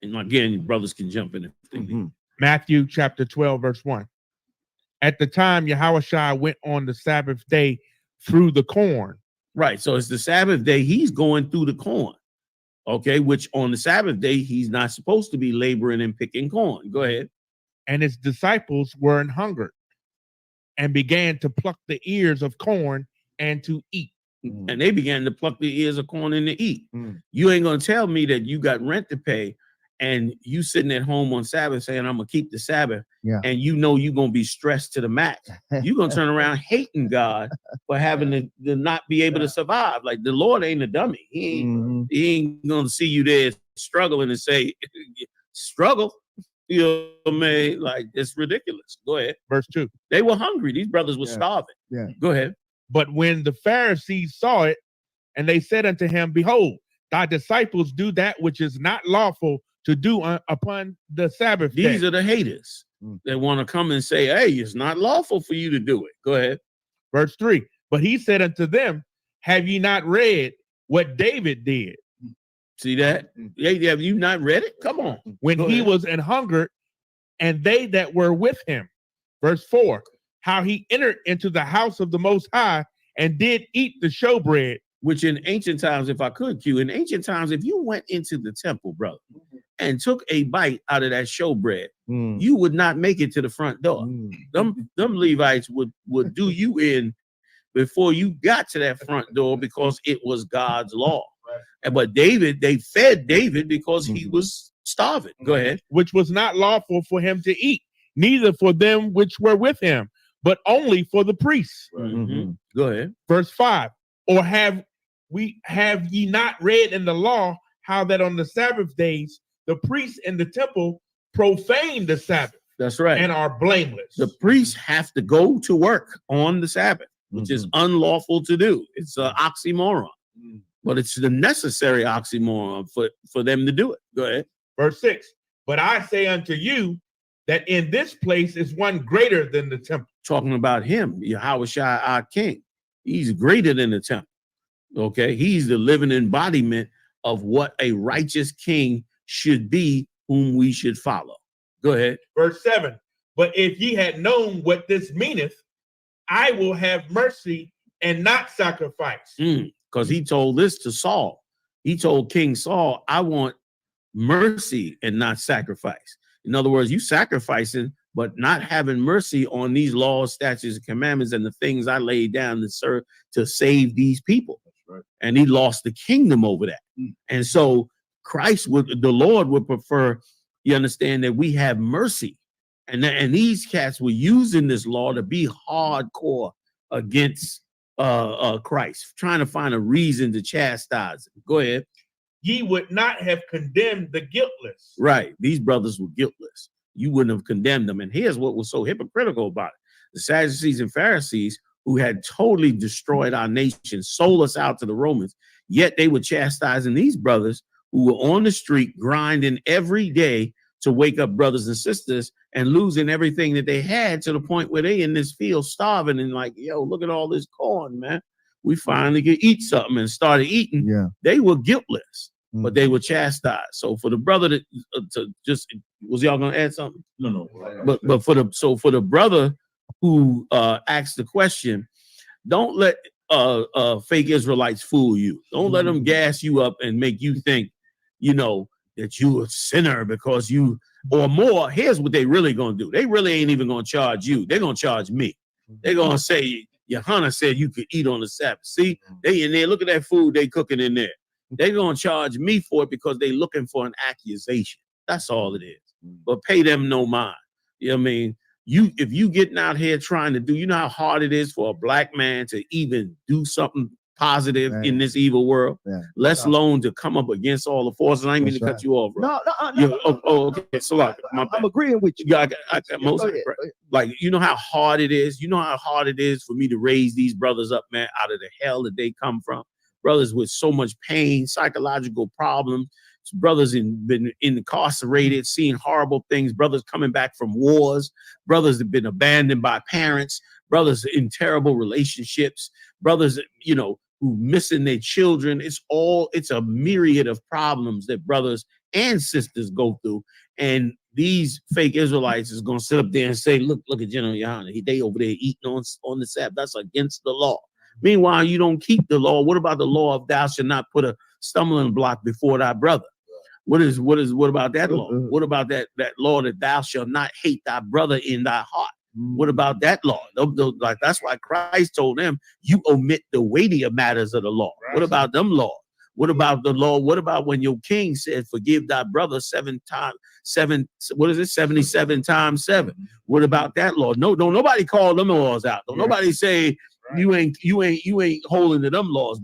And again, brothers can jump in if they need. Matthew chapter 12, verse 1. At the time, Yahushua went on the Sabbath day through the corn. Right. So it's the Sabbath day. He's going through the corn. Okay. Which on the Sabbath day, he's not supposed to be laboring and picking corn. Go ahead. And his disciples were an hungered and began to pluck the ears of corn and to eat. And they began to pluck the ears of corn and to eat. You ain't going to tell me that you got rent to pay and you sitting at home on Sabbath saying, I'm going to keep the Sabbath. And you know you're going to be stressed to the max. You're going to turn around hating God for having to not be able to survive. Like, the Lord ain't a dummy. He ain't going to see you there struggling and say, struggle. You know what I mean? Like, it's ridiculous. Go ahead. Verse 2. They were hungry. These brothers were starving. Yeah. Go ahead. But when the Pharisees saw it, and they said unto him, Behold, thy disciples do that which is not lawful to do upon the Sabbath day. These are the haters that want to come and say, hey, it's not lawful for you to do it. Go ahead. Verse 3. But he said unto them, Have ye not read what David did See that? Have you not read it? Come on. when Go he ahead. was an hungered, and they that were with him? Verse 4. How he entered into the house of the Most High and did eat the showbread. Which in ancient times, if I could, Q, in ancient times, if you went into the temple, brother, and took a bite out of that showbread, you would not make it to the front door. Them Levites would do you in before you got to that front door because it was God's law. But David, they fed David because he was starving. Go ahead. Which was not lawful for him to eat, neither for them which were with him, but only for the priests. Go ahead. Verse 5. Or have ye not read in the law how that on the Sabbath days the priests in the temple profane the Sabbath? That's right. And are blameless. The priests have to go to work on the Sabbath, which is unlawful to do. It's an oxymoron, but it's the necessary oxymoron for them to do it. Go ahead. Verse 6. But I say unto you that in this place is one greater than the temple. Talking about him, Yahushua, our king. He's greater than the temple. Okay. He's the living embodiment of what a righteous king should be, whom we should follow. Go ahead. Verse 7. But if ye had known what this meaneth, I will have mercy and not sacrifice. Because he told this to Saul. He told King Saul, I want mercy and not sacrifice. In other words, you sacrificing, but not having mercy on these laws, statutes, and commandments, and the things I laid down to serve to save these people. Right. And he lost the kingdom over that. And so the Lord would prefer, you understand, that we have mercy. And these cats were using this law to be hardcore against Christ, trying to find a reason to chastise him. Go ahead. Ye would not have condemned the guiltless. Right. These brothers were guiltless. You wouldn't have condemned them. And here's what was so hypocritical about it. The Sadducees and Pharisees, who had totally destroyed our nation, sold us out to the Romans, yet they were chastising these brothers who were on the street grinding every day to wake up brothers and sisters and losing everything that they had, to the point where they in this field starving and like, yo, look at all this corn, man. We finally could eat something and started eating. Yeah. They were guiltless, but they were chastised. So for the brother to just, was y'all gonna add something? No. But for the brother who asked the question, don't let fake Israelites fool you. Don't let them gas you up and make you think, that you a sinner because you, or more. Here's what they really gonna do. They really ain't even gonna charge you. They're gonna charge me. They're gonna say, Yahanna said you could eat on the Sabbath. See, they in there, look at that food they cooking in there. They're gonna charge me for it because they looking for an accusation. That's all it is. But pay them no mind. You know what I mean? If you getting out here trying to do, you know how hard it is for a black man to even do something positive in this evil world, less alone to come up against all the forces. I ain't mean to cut you off, bro. No. Okay. So like, I'm agreeing with you. I got most like, you know how hard it is. You know how hard it is for me to raise these brothers up, man, out of the hell that they come from. Brothers with so much pain, psychological problems. Brothers been incarcerated, seeing horrible things. Brothers coming back from wars. Brothers have been abandoned by parents. Brothers in terrible relationships. Brothers, who missing their children. It's a myriad of problems that brothers and sisters go through. And these fake Israelites is gonna sit up there and say, look at General Yahanna. They over there eating on the Sabbath. That's against the law. Meanwhile, you don't keep the law. What about the law of thou shalt not put a stumbling block before thy brother? What about that law? What about that law that thou shalt not hate thy brother in thy heart? What about that law? Like, that's why Christ told them, you omit the weightier matters of the law. Right. What about them law? What about the law? What about when your king said, forgive thy brother 77 times 7? What about that law? No, don't nobody call them laws out. Don't nobody say you ain't holding to them laws.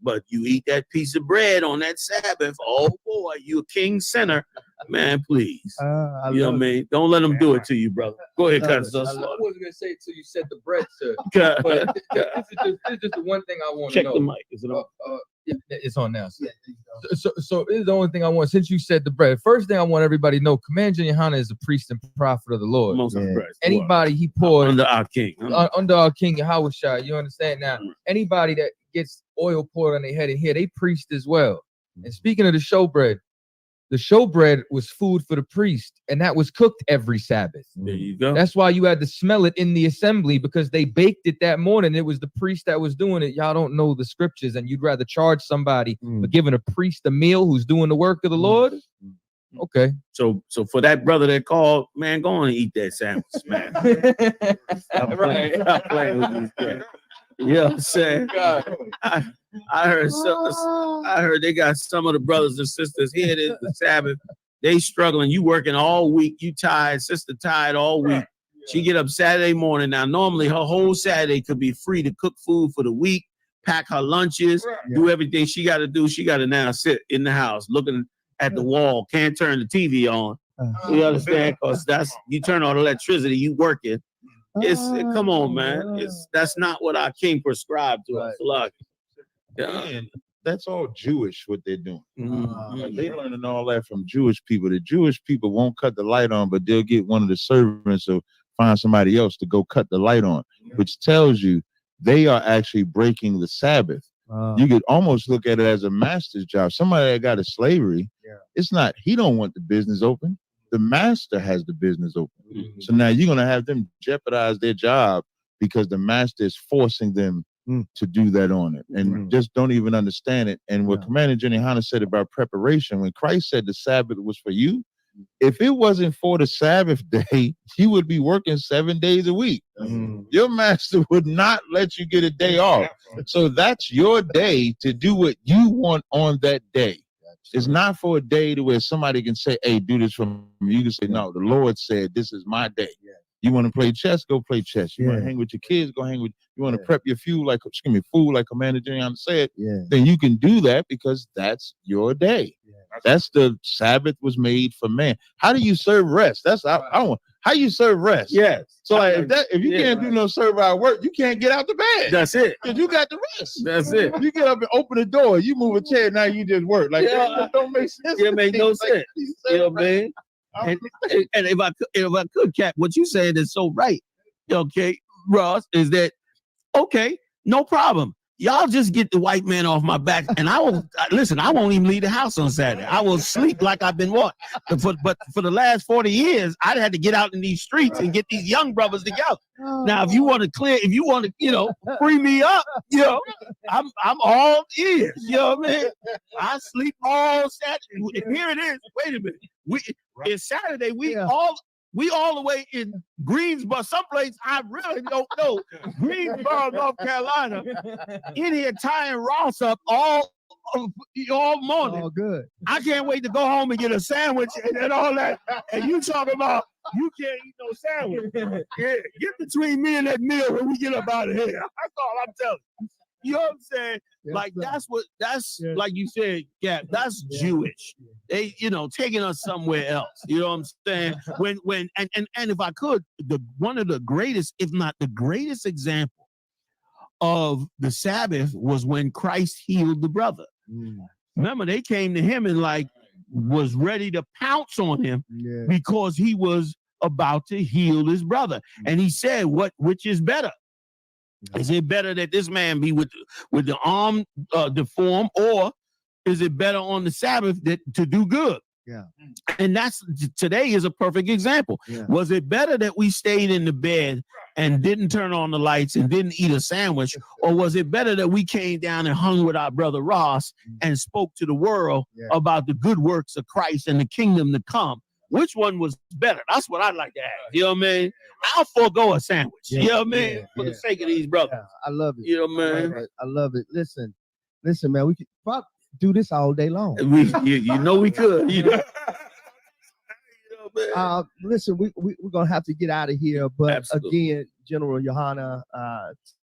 But you eat that piece of bread on that Sabbath. Oh boy, you a king sinner. Man, please. I You know what I love it. mean? Don't let them do it to you, brother. Go ahead, Love cuz. it. I wasn't gonna say it till you said the bread, sir. But this is just the one thing I want to Check know. the mic. Is it on? Yeah, it's on now. Sir. So this is the only thing I want. Since you said the bread, first thing I want everybody to know: Commander Yahanna is a priest and prophet of the Lord. Most Yeah. impressed. Anybody he poured Under our king. under our King Yahushua, you understand now? Anybody that gets oil poured on their head in here, they priest as well. And speaking of the showbread, the showbread was food for the priest, and that was cooked every Sabbath. There you go. That's why you had to smell it in the assembly, because they baked it that morning. It was the priest that was doing it. Y'all don't know the scriptures, and you'd rather charge somebody for giving a priest a meal who's doing the work of the Lord. Okay. So for that brother that called, man, go on and eat that sandwich, man. Stop playing with these guys. You know what I'm saying? I heard they got some of the brothers and sisters here. It is the Sabbath. They struggling. You working all week. You tired. Sister tired all week. She get up Saturday morning. Now, normally her whole Saturday could be free to cook food for the week, pack her lunches, do everything she got to do. She got to now sit in the house looking at the wall. Can't turn the TV on. You understand? Because you turn on electricity, you working. Come on, man. That's not what our king prescribed to us. Look. Man, that's all Jewish what they're doing. Mhm. They learning all that from Jewish people. The Jewish people won't cut the light on, but they'll get one of the servants or find somebody else to go cut the light on, which tells you they are actually breaking the Sabbath. You could almost look at it as a master's job. Somebody that got a slavery, it's not, he don't want the business open. The master has the business open. So now you're going to have them jeopardize their job because the master is forcing them to do that on it, and just don't even understand it. And what Commander Yahanna said about preparation, when Christ said the Sabbath was for you, if it wasn't for the Sabbath day, you would be working 7 days a week. Your master would not let you get a day off. So that's your day to do what you want on that day. It's not for a day to where somebody can say, hey, do this for me. You can say, no, the Lord said, this is my day. You want to play chess, go play chess. You want to hang with your kids, go hang with. You want to prep your food like Commander Yahanna said. Then you can do that because that's your day. That's the Sabbath was made for man. How do you serve rest? That's I want. How you serve rest? Yes. So like if you can't do no serve out work, you can't get out the bed. That's it. Cause you got the rest. That's it. You get up and open the door. You move a chair. Now you just work. Like that don't make sense. It make no sense. You know what I mean? And if I could, Cap, what you saying is so right. Okay, Ross, is that okay? No problem. Y'all just get the white man off my back, and I won't listen. I won't even leave the house on Saturday. I will sleep like I've been what. But for the last 40 years, I'd had to get out in these streets and get these young brothers together. Now, if you want to free me up, I'm all ears. You know what I mean? I sleep all Saturday. And here it is. Wait a minute. It's Saturday. We all the way in Greensboro, someplace I really don't know. Greensboro, North Carolina. In here tying Ross up all morning. Oh, good. I can't wait to go home and get a sandwich and all that. And you talking about you can't eat no sandwich. Yeah, get between me and that meal when we get up out of here. That's all I'm telling you. You know what I'm saying? Yes, like sir. that's like you said, Gap, that's Jewish. They, taking us somewhere else. You know what I'm saying? When and if I could, one of the greatest, if not the greatest example of the Sabbath was when Christ healed the brother. Remember, they came to him and was ready to pounce on him because he was about to heal his brother. And he said, which is better? Is it better that this man be with the arm deformed, or is it better on the Sabbath to do good? Yeah. And today is a perfect example. Yeah. Was it better that we stayed in the bed and didn't turn on the lights and didn't eat a sandwich, or was it better that we came down and hung with our brother Ross and spoke to the world about the good works of Christ and the kingdom to come? Which one was better? That's what I'd like to ask. You know what I mean? I'll forego a sandwich. You know what I mean? For the sake of these brothers. Yeah, I love it. You know what I mean? I love it. Listen, man, we could probably do this all day long. You know we could. You know? Listen, we're gonna have to get out of here, but Absolutely. again, General Yahanna,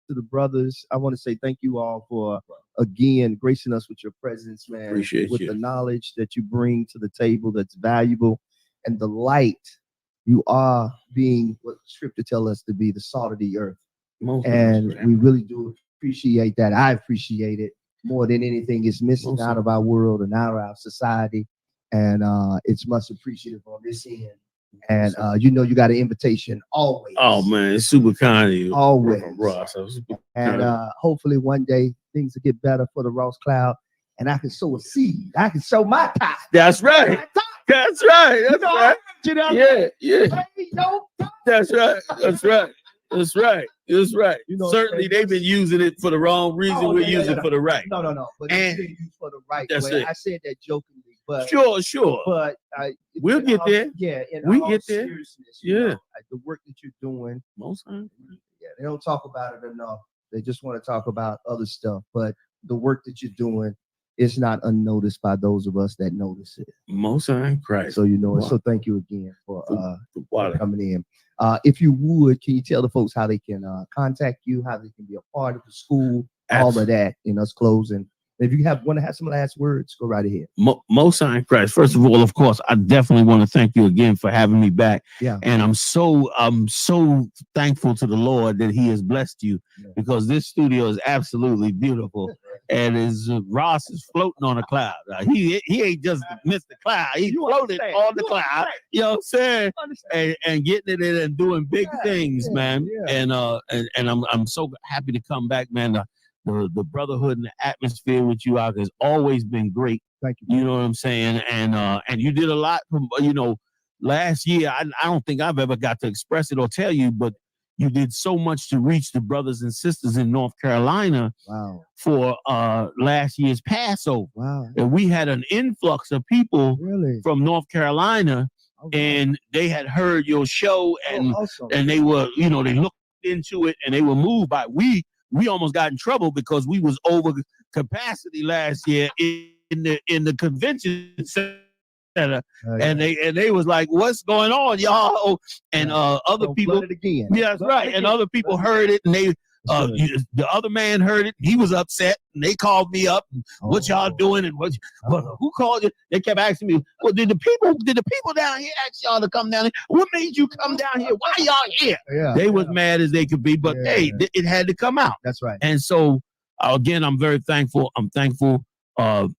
to the brothers. I want to say thank you all for again gracing us with your presence, man. Appreciate with you. the knowledge that you bring to the table that's valuable, and the light. You are being what Scripture tell us to be, the salt of the earth. And we really do appreciate that. I appreciate it more than anything. It's missing out of our world and out of our society. And it's much appreciative on this end. And you know, you got an invitation always. Oh man, it's super kind of you. Always. Ross. And hopefully one day things will get better for the Ross Cloud. And I can sow a seed. I can sow my tithe. That's right. That's right. That's right. Yeah. That's right. That's right. That's right. That's right. You know, certainly they've been using it for the wrong reason. We're using it for the right. No. But it's been used for the right That's way. it. I said that jokingly, but Sure. But we'll get there. Yeah, we get there. Yeah, the work that you're doing. Most times. Yeah, they don't talk about it enough. They just want to talk about other stuff. But the work that you're doing is not unnoticed by those of us that notice it. Most times, Christ. So you know it. Wow. So thank you again for for coming in. If you would, can you tell the folks how they can contact you, how they can be a part of the school, all of that in us closing? If you want to have some last words, go right ahead. Most High in Christ. First of all, of course, I definitely want to thank you again for having me back. Yeah. And I'm so thankful to the Lord that He has blessed you, because this studio is absolutely beautiful. And Ross is floating on a cloud. He ain't just missed the cloud. He floated on the cloud. You know what I'm saying? And getting it in and doing big things, man. Yeah. And I'm so happy to come back, man. The brotherhood and the atmosphere with you out has always been great. Thank you. You know what I'm saying? And you did a lot from, last year. I don't think I've ever got to express it or tell you, but you did so much to reach the brothers and sisters in North Carolina. Wow. For last year's Passover. Wow. And we had an influx of people from North Carolina, and they had heard your show, and awesome. And they were, they looked into it and they were moved by it. We almost got in trouble because we was over capacity last year in the convention center, and they was like, "What's going on, y'all?" And other people, again. Yeah, that's right. And other people heard it, and they the other man heard it. He was upset, and they called me up. And, what y'all doing? And who called you? They kept asking me, "Well, did the people down here ask y'all to come down here? What made you come down here? Why y'all here?" Yeah, they was mad as they could be, but hey, it had to come out. That's right. And so again, I'm very thankful. I'm thankful. That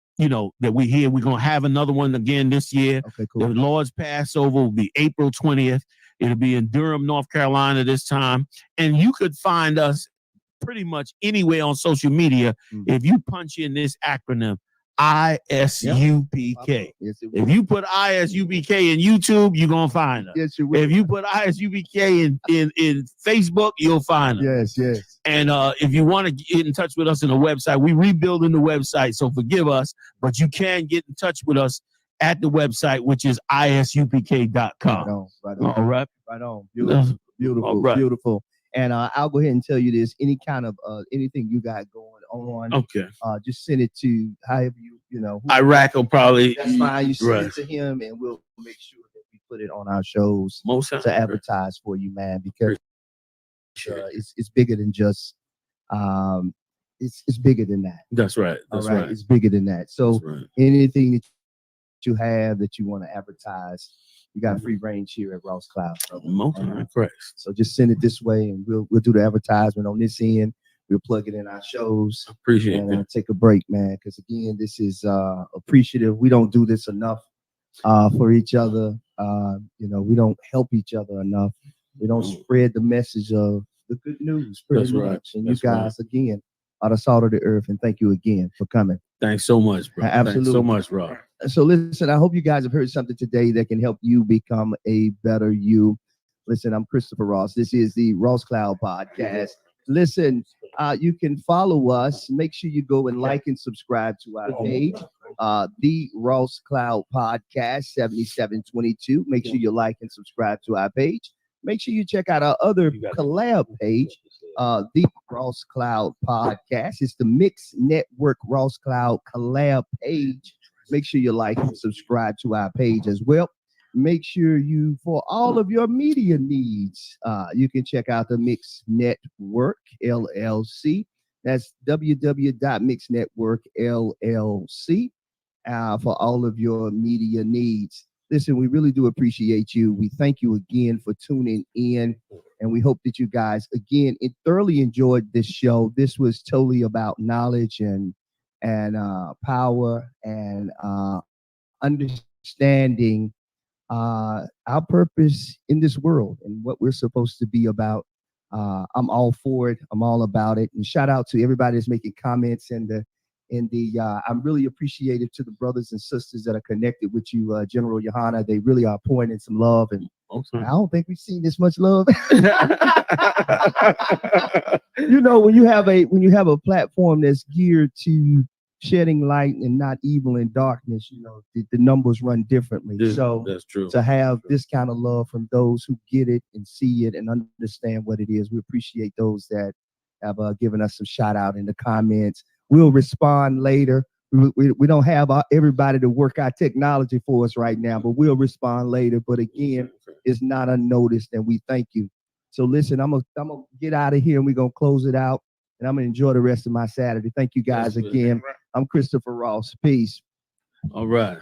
we're here. We're gonna have another one again this year. Okay, cool. The Lord's Passover will be April 20th. It'll be in Durham, North Carolina this time. And you could find us pretty much anywhere on social media if you punch in this acronym, I.S.U.P.K. Yes, if you put I.S.U.P.K. in YouTube, you're going to find us. Yes, you will. If you put I.S.U.P.K. in Facebook, you'll find us. Yes. And if you want to get in touch with us on the website, we're rebuilding the website, so forgive us, but you can get in touch with us at the website, which is ISUPK.com. Right on. All right. Right on. Beautiful. Right. Beautiful. And I'll go ahead and tell you this: any kind of anything you got going on, okay, just send it to however Iraq will probably. That's fine. You send it to him, and we'll make sure that we put it on our shows to advertise for you, man. Because it's bigger than just it's bigger than that. That's right. That's right. It's bigger than that. So anything that you have that you want to advertise, you got free range here at Ross Cloud. Correct. So just send it this way, and we'll do the advertisement on this end. We'll plug it in our shows. Appreciate it. And take a break, man, because again, this is appreciative. We don't do this enough for each other. We don't help each other enough. We don't spread the message of the good news. That's right. Much. And you guys, again, are the salt of the earth. And thank you again for coming. Thanks so much, bro. Absolutely. Thanks so much, Rob. So listen, I hope you guys have heard something today that can help you become a better you. Listen, I'm Christopher Ross. This is the Ross Cloud Podcast. Listen, you can follow us. Make sure you go and like and subscribe to our page, the Ross Cloud Podcast 7722. Make sure you like and subscribe to our page. Make sure you check out our other collab page, the Ross Cloud Podcast. It's the Mix Network Ross Cloud collab page. Make sure you like and subscribe to our page as well. make sure you, for all of your media needs, you can check out the Mix Network LLC. That's www.mixnetwork.llc for all of your media needs. Listen, we really do appreciate you. We thank you again for tuning in, and we hope that you guys again thoroughly enjoyed this show. This was totally about knowledge and power and understanding our purpose in this world and what we're supposed to be about. I'm all for it. I'm all about it. And shout out to everybody that's making comments I'm really appreciative to the brothers and sisters that are connected with you, General Yahanna. They really are pouring in some love, and I don't think we've seen this much love. You know, when you have a platform that's geared to shedding light and not evil and darkness, you know, the numbers run differently. So that's true. To have this kind of love from those who get it and see it and understand what it is, we appreciate those that have given us some shout out in the comments. We'll respond later. We don't have everybody to work our technology for us right now, but we'll respond later. But again, it's not unnoticed, and we thank you. So listen, I'm gonna get out of here, and we're gonna close it out, and I'm gonna enjoy the rest of my Saturday. Thank you guys again. I'm Christopher Ross. Peace. All right.